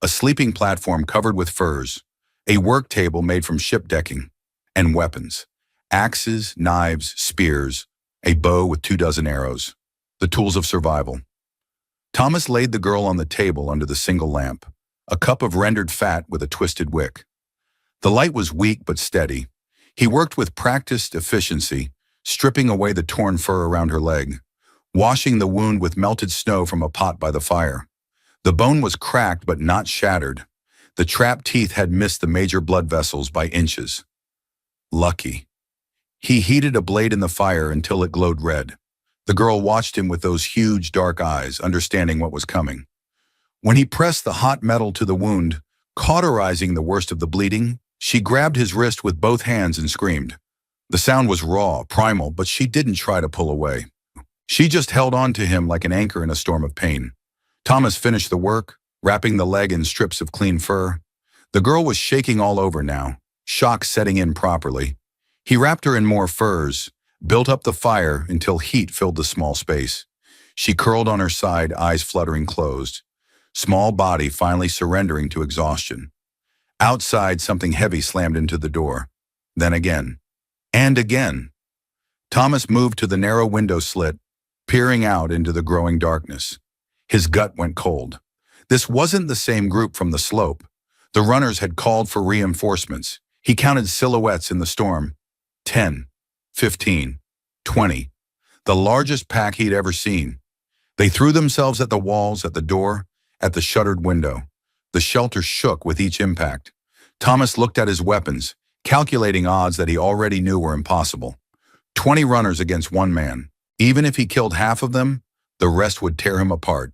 A sleeping platform covered with furs. A work table made from ship decking. And weapons. Axes, knives, spears. A bow with 24 arrows. The tools of survival. Thomas laid the girl on the table under the single lamp, a cup of rendered fat with a twisted wick. The light was weak but steady. He worked with practiced efficiency, stripping away the torn fur around her leg, washing the wound with melted snow from a pot by the fire. The bone was cracked but not shattered. The trapped teeth had missed the major blood vessels by inches. Lucky. He heated a blade in the fire until it glowed red. The girl watched him with those huge, dark eyes, understanding what was coming. When he pressed the hot metal to the wound, cauterizing the worst of the bleeding, she grabbed his wrist with both hands and screamed. The sound was raw, primal, but she didn't try to pull away. She just held on to him like an anchor in a storm of pain. Thomas finished the work, wrapping the leg in strips of clean fur. The girl was shaking all over now, shock setting in properly. He wrapped her in more furs, built up the fire until heat filled the small space. She curled on her side, eyes fluttering closed, small body finally surrendering to exhaustion. Outside, something heavy slammed into the door. Then again. And again. Thomas moved to the narrow window slit, peering out into the growing darkness. His gut went cold. This wasn't the same group from the slope. The runners had called for reinforcements. He counted silhouettes in the storm. 10, 15, 20. The largest pack he'd ever seen. They threw themselves at the walls, at the door, at the shuttered window. The shelter shook with each impact. Thomas looked at his weapons, calculating odds that he already knew were impossible. 20 runners against one man. Even if he killed half of them, the rest would tear him apart.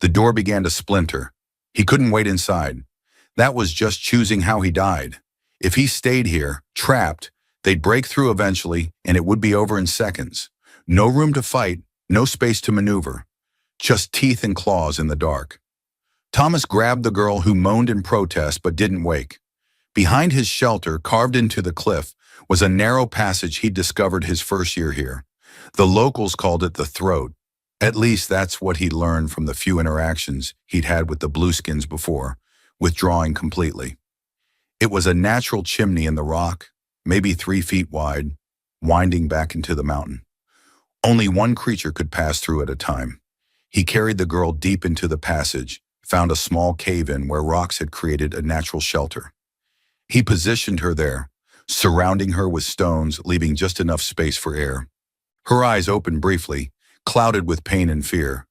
The door began to splinter. He couldn't wait inside. That was just choosing how he died. If he stayed here, trapped, they'd break through eventually, and it would be over in seconds. No room to fight, no space to maneuver. Just teeth and claws in the dark. Thomas grabbed the girl who moaned in protest but didn't wake. Behind his shelter, carved into the cliff, was a narrow passage he'd discovered his first year here. The locals called it the throat. At least that's what he'd learned from the few interactions he'd had with the blueskins before, withdrawing completely. It was a natural chimney in the rock, maybe 3 feet wide, winding back into the mountain. Only one creature could pass through at a time. He carried the girl deep into the passage, found a small cave-in where rocks had created a natural shelter. He positioned her there, surrounding her with stones, leaving just enough space for air. Her eyes opened briefly, clouded with pain and fear.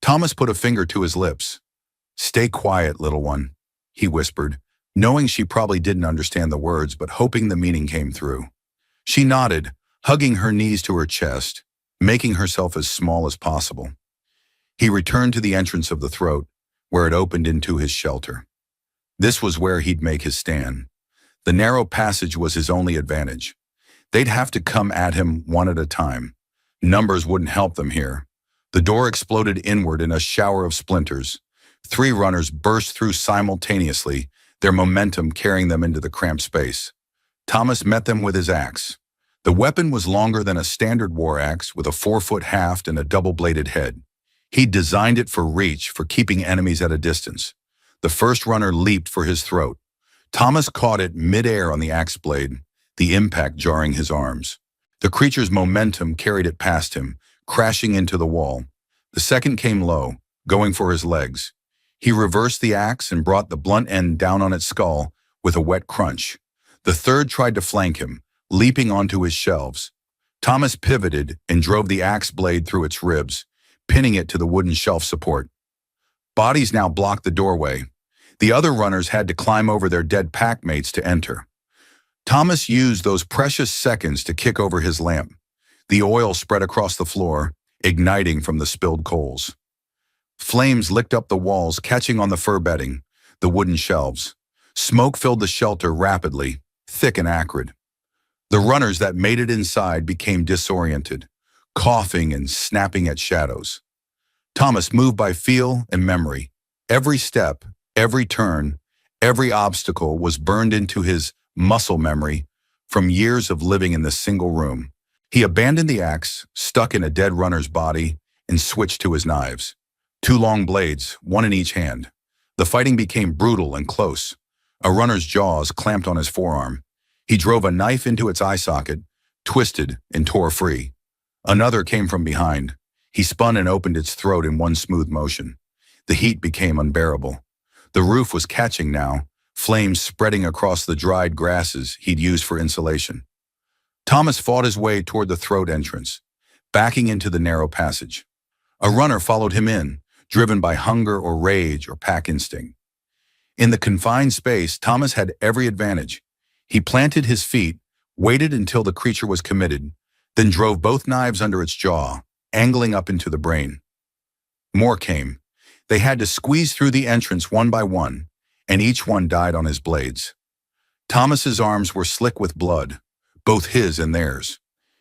Thomas put a finger to his lips. "Stay quiet, little one," he whispered, knowing she probably didn't understand the words but hoping the meaning came through. She nodded, hugging her knees to her chest, making herself as small as possible. He returned to the entrance of the throat, where it opened into his shelter. This was where he'd make his stand. The narrow passage was his only advantage. They'd have to come at him one at a time. Numbers wouldn't help them here. The door exploded inward in a shower of splinters. 3 runners burst through simultaneously, their momentum carrying them into the cramped space. Thomas met them with his axe. The weapon was longer than a standard war axe, with a 4-foot haft and a double-bladed head. He'd designed it for reach, for keeping enemies at a distance. The first runner leaped for his throat. Thomas caught it mid-air on the axe blade, the impact jarring his arms. The creature's momentum carried it past him, crashing into the wall. The second came low, going for his legs. He reversed the axe and brought the blunt end down on its skull with a wet crunch. The third tried to flank him, leaping onto his shelves. Thomas pivoted and drove the axe blade through its ribs, pinning it to the wooden shelf support. Bodies now blocked the doorway. The other runners had to climb over their dead packmates to enter. Thomas used those precious seconds to kick over his lamp. The oil spread across the floor, igniting from the spilled coals. Flames licked up the walls, catching on the fur bedding, the wooden shelves. Smoke filled the shelter rapidly, thick and acrid. The runners that made it inside became disoriented, coughing and snapping at shadows. Thomas moved by feel and memory. Every step, every turn, every obstacle was burned into his muscle memory from years of living in this single room. He abandoned the axe, stuck in a dead runner's body, and switched to his knives. 2 long blades, one in each hand. The fighting became brutal and close. A runner's jaws clamped on his forearm. He drove a knife into its eye socket, twisted, and tore free. Another came from behind. He spun and opened its throat in one smooth motion. The heat became unbearable. The roof was catching now, flames spreading across the dried grasses he'd used for insulation. Thomas fought his way toward the throat entrance, backing into the narrow passage. A runner followed him in, driven by hunger or rage or pack instinct. In the confined space, Thomas had every advantage. He planted his feet, waited until the creature was committed, then drove both knives under its jaw, angling up into the brain. More came. They had to squeeze through the entrance one by one, and each one died on his blades. Thomas's arms were slick with blood, both his and theirs.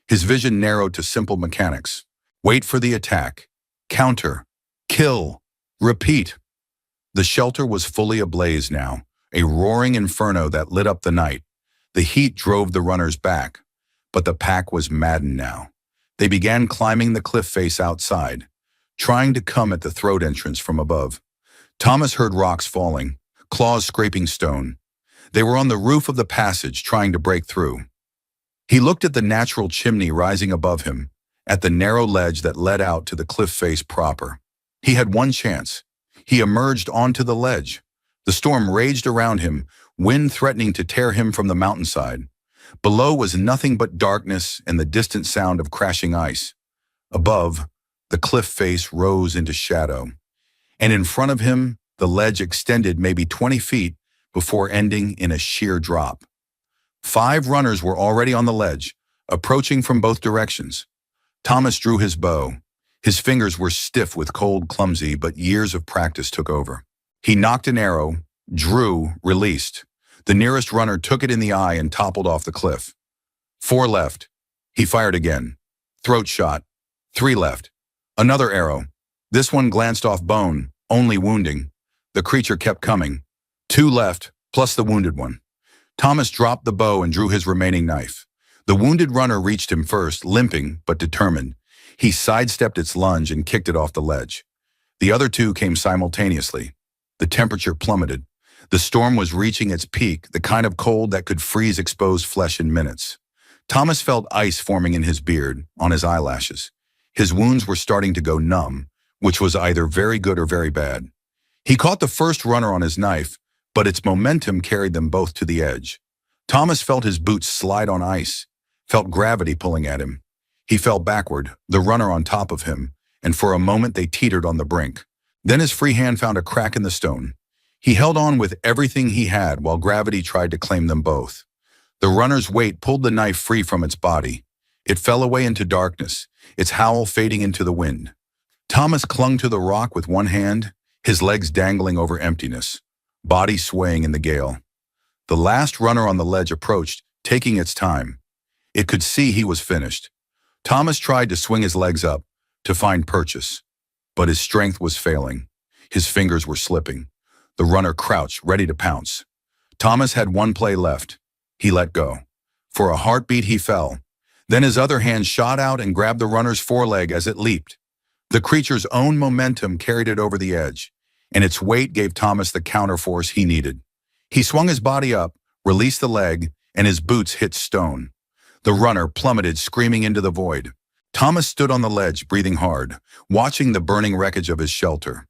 His vision narrowed to simple mechanics. Wait for the attack. Counter. Kill. Repeat. The shelter was fully ablaze now, a roaring inferno that lit up the night. The heat drove the runners back, but the pack was maddened now. They began climbing the cliff face outside, trying to come at the throat entrance from above. Thomas heard rocks falling, claws scraping stone. They were on the roof of the passage, trying to break through. He looked at the natural chimney rising above him, at the narrow ledge that led out to the cliff face proper. He had one chance. He emerged onto the ledge. The storm raged around him, wind threatening to tear him from the mountainside. Below was nothing but darkness and the distant sound of crashing ice. Above, the cliff face rose into shadow. And in front of him, the ledge extended maybe 20 feet before ending in a sheer drop. 5 runners were already on the ledge, approaching from both directions. Thomas drew his bow. His fingers were stiff with cold, clumsy, but years of practice took over. He knocked an arrow, drew, released. The nearest runner took it in the eye and toppled off the cliff. 4 left. He fired again. Throat shot. 3 left. Another arrow. This one glanced off bone, only wounding. The creature kept coming. 2 left, plus the wounded one. Thomas dropped the bow and drew his remaining knife. The wounded runner reached him first, limping but determined. He sidestepped its lunge and kicked it off the ledge. The other 2 came simultaneously. The temperature plummeted. The storm was reaching its peak, the kind of cold that could freeze exposed flesh in minutes. Thomas felt ice forming in his beard, on his eyelashes. His wounds were starting to go numb, which was either very good or very bad. He caught the first runner on his knife, but its momentum carried them both to the edge. Thomas felt his boots slide on ice, felt gravity pulling at him. He fell backward, the runner on top of him, and for a moment they teetered on the brink. Then his free hand found a crack in the stone. He held on with everything he had while gravity tried to claim them both. The runner's weight pulled the knife free from its body. It fell away into darkness, its howl fading into the wind. Thomas clung to the rock with one hand, his legs dangling over emptiness, body swaying in the gale. The last runner on the ledge approached, taking its time. It could see he was finished. Thomas tried to swing his legs up, to find purchase, but his strength was failing. His fingers were slipping. The runner crouched, ready to pounce. Thomas had one play left. He let go. For a heartbeat, he fell. Then his other hand shot out and grabbed the runner's foreleg as it leaped. The creature's own momentum carried it over the edge, and its weight gave Thomas the counterforce he needed. He swung his body up, released the leg, and his boots hit stone. The runner plummeted, screaming into the void. Thomas stood on the ledge, breathing hard, watching the burning wreckage of his shelter.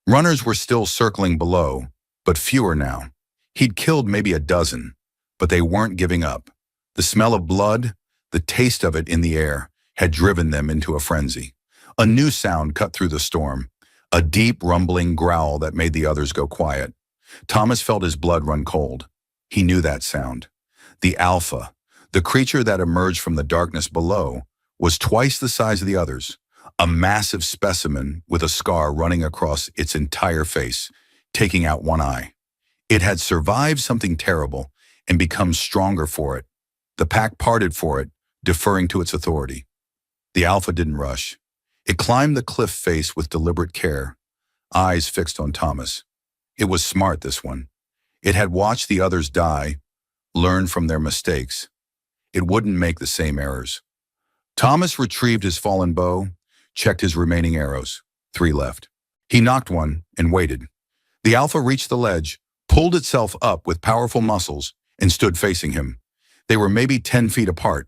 Runners were still circling below, but fewer now. He'd killed maybe a dozen, but they weren't giving up. The smell of blood, the taste of it in the air, had driven them into a frenzy. A new sound cut through the storm, a deep rumbling growl that made the others go quiet. Thomas felt his blood run cold. He knew that sound. The Alpha, the creature that emerged from the darkness below, was twice the size of the others, a massive specimen with a scar running across its entire face, taking out one eye. It had survived something terrible and become stronger for it. The pack parted for it, deferring to its authority. The Alpha didn't rush. It climbed the cliff face with deliberate care, eyes fixed on Thomas. It was smart, this one. It had watched the others die, learned from their mistakes. It wouldn't make the same errors. Thomas retrieved his fallen bow, checked his remaining arrows. 3 left. He knocked one and waited. The Alpha reached the ledge, pulled itself up with powerful muscles, and stood facing him. They were maybe 10 feet apart.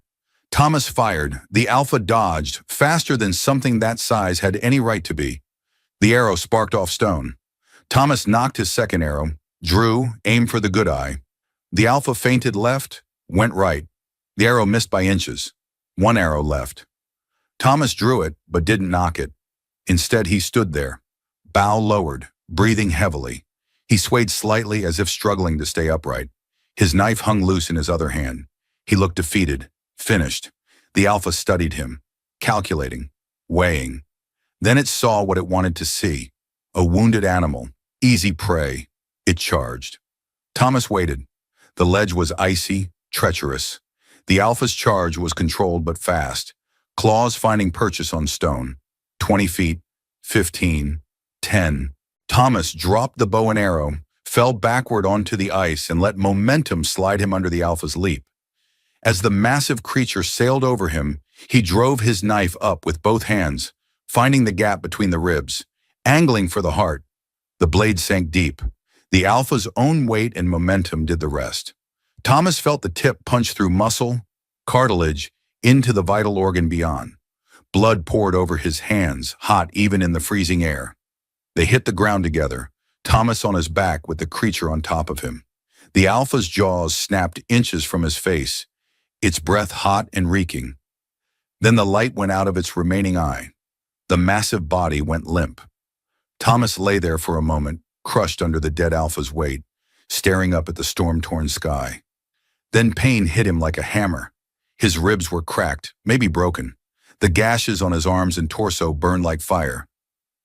Thomas fired. The Alpha dodged, faster than something that size had any right to be. The arrow sparked off stone. Thomas knocked his second arrow, drew, aimed for the good eye. The Alpha feinted left, went right. The arrow missed by inches. 1 arrow left. Thomas drew it, but didn't knock it. Instead, he stood there, bow lowered, breathing heavily. He swayed slightly as if struggling to stay upright. His knife hung loose in his other hand. He looked defeated, finished. The Alpha studied him, calculating, weighing. Then it saw what it wanted to see. A wounded animal, easy prey. It charged. Thomas waited. The ledge was icy, treacherous. The Alpha's charge was controlled but fast, claws finding purchase on stone. 20 feet, 15, 10. Thomas dropped the bow and arrow, fell backward onto the ice, and let momentum slide him under the Alpha's leap. As the massive creature sailed over him, he drove his knife up with both hands, finding the gap between the ribs, angling for the heart. The blade sank deep. The Alpha's own weight and momentum did the rest. Thomas felt the tip punch through muscle, cartilage, into the vital organ beyond. Blood poured over his hands, hot even in the freezing air. They hit the ground together, Thomas on his back with the creature on top of him. The Alpha's jaws snapped inches from his face, its breath hot and reeking. Then the light went out of its remaining eye. The massive body went limp. Thomas lay there for a moment, crushed under the dead Alpha's weight, staring up at the storm-torn sky. Then pain hit him like a hammer. His ribs were cracked, maybe broken. The gashes on his arms and torso burned like fire.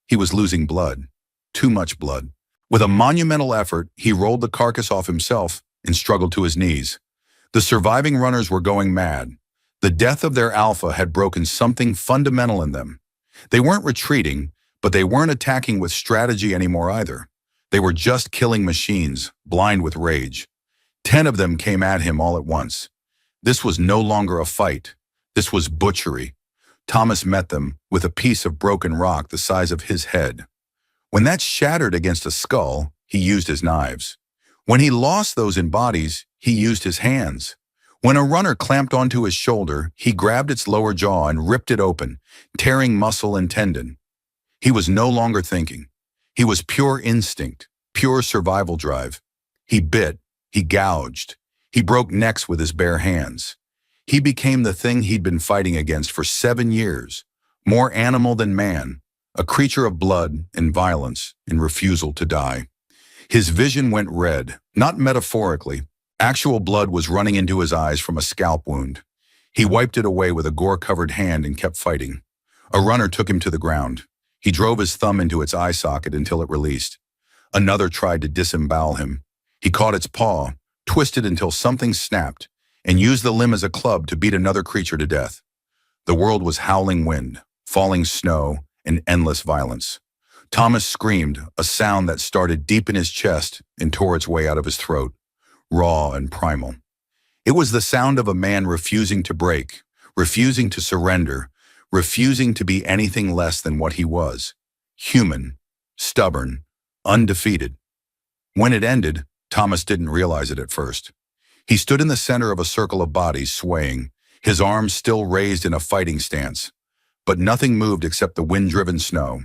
He was losing blood. Too much blood. With a monumental effort, he rolled the carcass off himself and struggled to his knees. The surviving runners were going mad. The death of their Alpha had broken something fundamental in them. They weren't retreating, but they weren't attacking with strategy anymore either. They were just killing machines, blind with rage. 10 of them came at him all at once. This was no longer a fight. This was butchery. Thomas met them with a piece of broken rock the size of his head. When that shattered against a skull, he used his knives. When he lost those in bodies, he used his hands. When a runner clamped onto his shoulder, he grabbed its lower jaw and ripped it open, tearing muscle and tendon. He was no longer thinking. He was pure instinct, pure survival drive. He bit, he gouged, he broke necks with his bare hands. He became the thing he'd been fighting against for 7 years, more animal than man, a creature of blood and violence and refusal to die. His vision went red, not metaphorically. Actual blood was running into his eyes from a scalp wound. He wiped it away with a gore-covered hand and kept fighting. A runner took him to the ground. He drove his thumb into its eye socket until it released. Another tried to disembowel him. He caught its paw, twisted until something snapped, and used the limb as a club to beat another creature to death. The world was howling wind, falling snow, and endless violence. Thomas screamed, a sound that started deep in his chest and tore its way out of his throat, raw and primal. It was the sound of a man refusing to break, refusing to surrender, refusing to be anything less than what he was: human, stubborn, undefeated. When it ended, Thomas didn't realize it at first. He stood in the center of a circle of bodies swaying, his arms still raised in a fighting stance. But nothing moved except the wind-driven snow.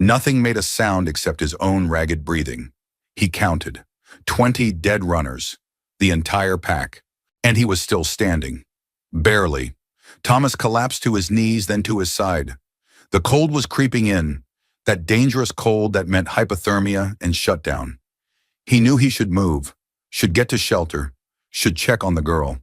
Nothing made a sound except his own ragged breathing. He counted. 20 dead runners, the entire pack. And he was still standing. Barely. Thomas collapsed to his knees, then to his side. The cold was creeping in, that dangerous cold that meant hypothermia and shutdown. He knew he should move, should get to shelter, should check on the girl.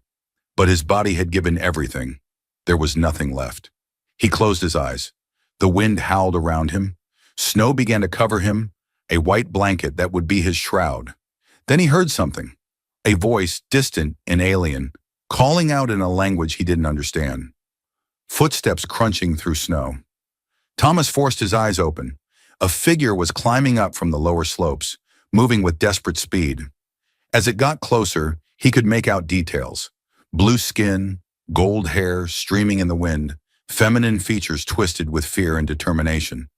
But his body had given everything. There was nothing left. He closed his eyes. The wind howled around him. Snow began to cover him, a white blanket that would be his shroud. Then he heard something, a voice distant and alien, calling out in a language he didn't understand. Footsteps crunching through snow. Thomas forced his eyes open. A figure was climbing up from the lower slopes, moving with desperate speed. As it got closer, he could make out details. Blue skin, gold hair streaming in the wind, feminine features twisted with fear and determination.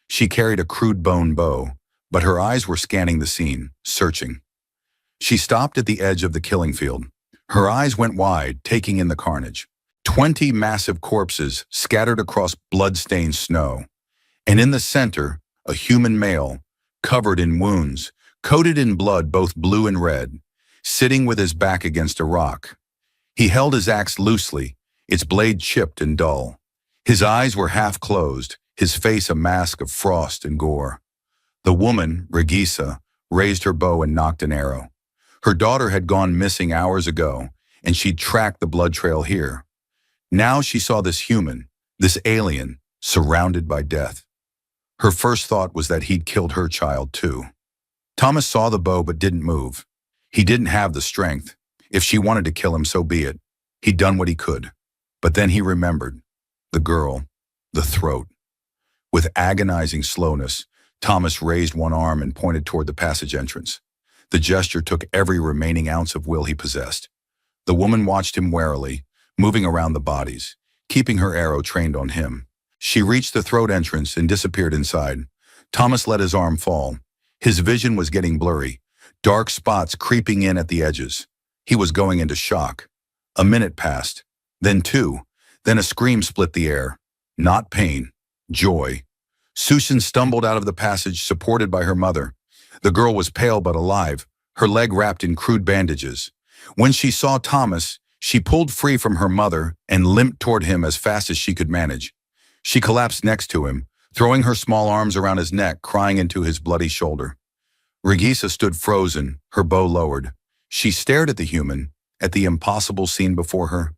She carried a crude bone bow, but her eyes were scanning the scene, searching. She stopped at the edge of the killing field. Her eyes went wide, taking in the carnage. 20 massive corpses scattered across blood-stained snow. And in the center, a human male, covered in wounds, coated in blood both blue and red, sitting with his back against a rock. He held his axe loosely, its blade chipped and dull. His eyes were half closed, his face a mask of frost and gore. The woman, Regisa, raised her bow and nocked an arrow. Her daughter had gone missing hours ago, and she'd tracked the blood trail here. Now she saw this human, this alien, surrounded by death. Her first thought was that he'd killed her child too. Thomas saw the bow but didn't move. He didn't have the strength. If she wanted to kill him, so be it. He'd done what he could. But then he remembered. The girl. The throat. With agonizing slowness, Thomas raised one arm and pointed toward the passage entrance. The gesture took every remaining ounce of will he possessed. The woman watched him warily, moving around the bodies, keeping her arrow trained on him. She reached the throat entrance and disappeared inside. Thomas let his arm fall. His vision was getting blurry, dark spots creeping in at the edges. He was going into shock. A minute passed, then two, then a scream split the air. Not pain, joy. Susan stumbled out of the passage, supported by her mother. The girl was pale but alive, her leg wrapped in crude bandages. When she saw Thomas, she pulled free from her mother and limped toward him as fast as she could manage. She collapsed next to him, throwing her small arms around his neck, crying into his bloody shoulder. Regisa stood frozen, her bow lowered. She stared at the human, at the impossible scene before her.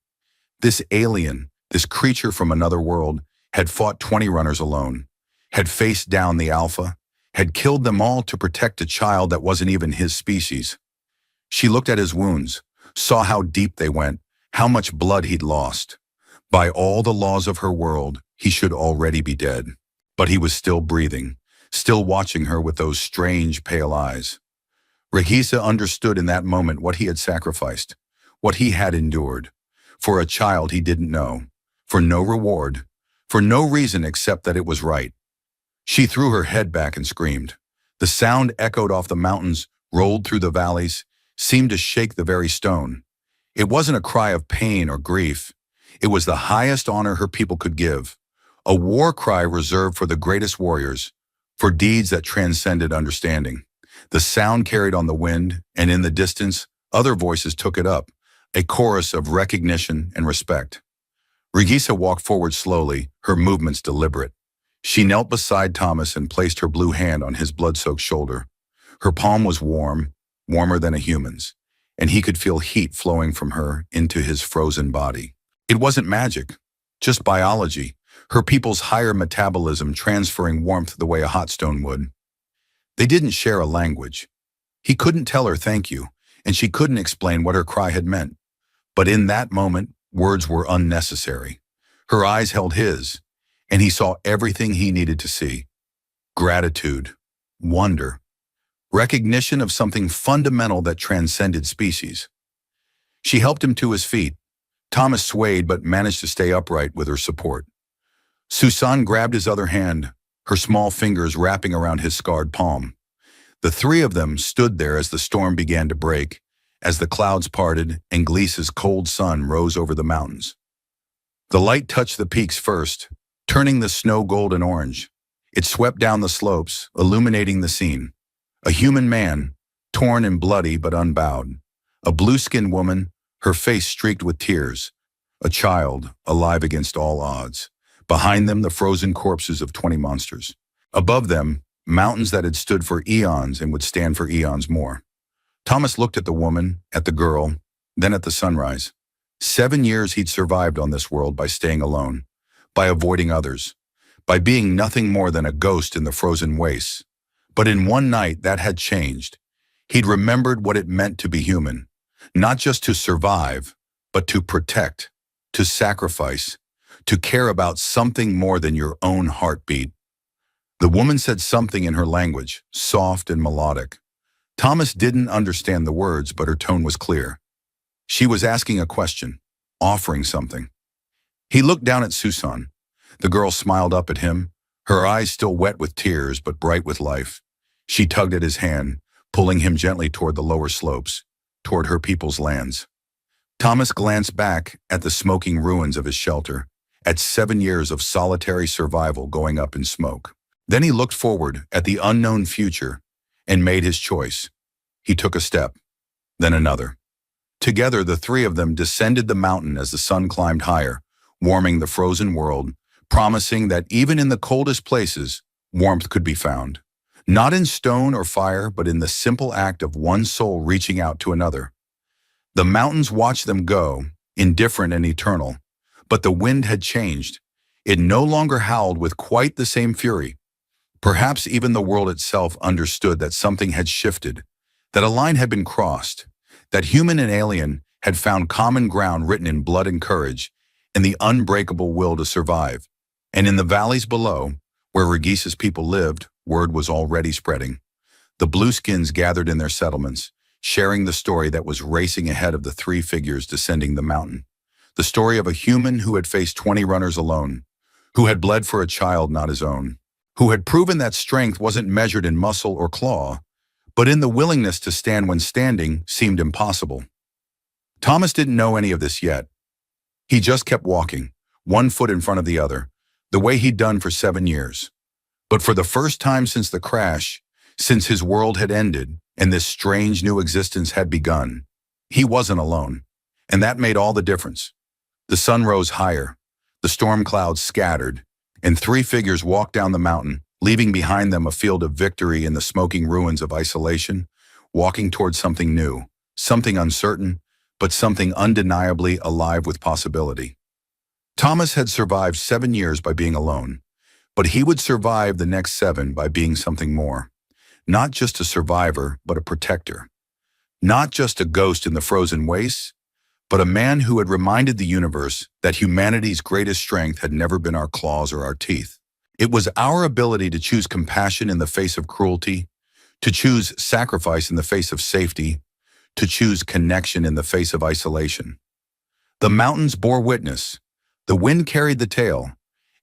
This alien, this creature from another world, had fought 20 runners alone, had faced down the alpha, had killed them all to protect a child that wasn't even his species. She looked at his wounds, saw how deep they went, how much blood he'd lost. By all the laws of her world, he should already be dead. But he was still breathing, still watching her with those strange, pale eyes. Regisa understood in that moment what he had sacrificed, what he had endured, for a child he didn't know, for no reward, for no reason except that it was right. She threw her head back and screamed. The sound echoed off the mountains, rolled through the valleys, seemed to shake the very stone. It wasn't a cry of pain or grief. It was the highest honor her people could give, a war cry reserved for the greatest warriors, for deeds that transcended understanding. The sound carried on the wind, and in the distance, other voices took it up, a chorus of recognition and respect. Regisa walked forward slowly, her movements deliberate. She knelt beside Thomas and placed her blue hand on his blood-soaked shoulder. Her palm was warm, warmer than a human's, and he could feel heat flowing from her into his frozen body. It wasn't magic, just biology, her people's higher metabolism transferring warmth the way a hot stone would. They didn't share a language. He couldn't tell her thank you, and she couldn't explain what her cry had meant. But in that moment, words were unnecessary. Her eyes held his, and he saw everything he needed to see. Gratitude, wonder, recognition of something fundamental that transcended species. She helped him to his feet. Thomas swayed but managed to stay upright with her support. Susan grabbed his other hand, her small fingers wrapping around his scarred palm. The three of them stood there as the storm began to break, as the clouds parted and Galice's cold sun rose over the mountains. The light touched the peaks first, turning the snow golden orange. It swept down the slopes, illuminating the scene. A human man, torn and bloody but unbowed. A blue-skinned woman, her face streaked with tears. A child, alive against all odds. Behind them, the frozen corpses of 20 monsters. Above them, mountains that had stood for eons and would stand for eons more. Thomas looked at the woman, at the girl, then at the sunrise. 7 years he'd survived on this world by staying alone, by avoiding others, by being nothing more than a ghost in the frozen wastes. But in one night, that had changed. He'd remembered what it meant to be human, not just to survive, but to protect, to sacrifice, to care about something more than your own heartbeat. The woman said something in her language, soft and melodic. Thomas didn't understand the words, but her tone was clear. She was asking a question, offering something. He looked down at Susan. The girl smiled up at him, her eyes still wet with tears but bright with life. She tugged at his hand, pulling him gently toward the lower slopes, toward her people's lands. Thomas glanced back at the smoking ruins of his shelter, at 7 years of solitary survival going up in smoke. Then he looked forward at the unknown future and made his choice. He took a step, then another. Together, the three of them descended the mountain as the sun climbed higher, warming the frozen world, promising that even in the coldest places, warmth could be found. Not in stone or fire, but in the simple act of one soul reaching out to another. The mountains watched them go, indifferent and eternal. But the wind had changed. It no longer howled with quite the same fury. Perhaps even the world itself understood that something had shifted, that a line had been crossed, that human and alien had found common ground written in blood and courage, in the unbreakable will to survive. And in the valleys below, where Regisa's people lived, word was already spreading. The blueskins gathered in their settlements, sharing the story that was racing ahead of the three figures descending the mountain. The story of a human who had faced 20 runners alone, who had bled for a child not his own, who had proven that strength wasn't measured in muscle or claw, but in the willingness to stand when standing seemed impossible. Thomas didn't know any of this yet. He just kept walking, one foot in front of the other, the way he'd done for 7 years. But for the first time since the crash, since his world had ended and this strange new existence had begun, he wasn't alone, and that made all the difference. The sun rose higher, the storm clouds scattered, and three figures walked down the mountain, leaving behind them a field of victory in the smoking ruins of isolation, walking towards something new, something uncertain, but something undeniably alive with possibility. Thomas had survived 7 years by being alone, but he would survive the next 7 by being something more. Not just a survivor, but a protector. Not just a ghost in the frozen wastes, but a man who had reminded the universe that humanity's greatest strength had never been our claws or our teeth. It was our ability to choose compassion in the face of cruelty, to choose sacrifice in the face of safety, to choose connection in the face of isolation. The mountains bore witness, the wind carried the tale,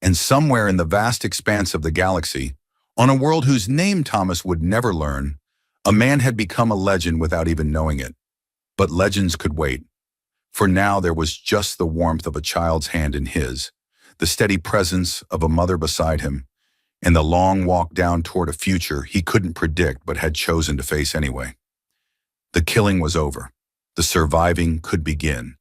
and somewhere in the vast expanse of the galaxy, on a world whose name Thomas would never learn, a man had become a legend without even knowing it. But legends could wait. For now there was just the warmth of a child's hand in his, the steady presence of a mother beside him, and the long walk down toward a future he couldn't predict but had chosen to face anyway. The killing was over. The surviving could begin.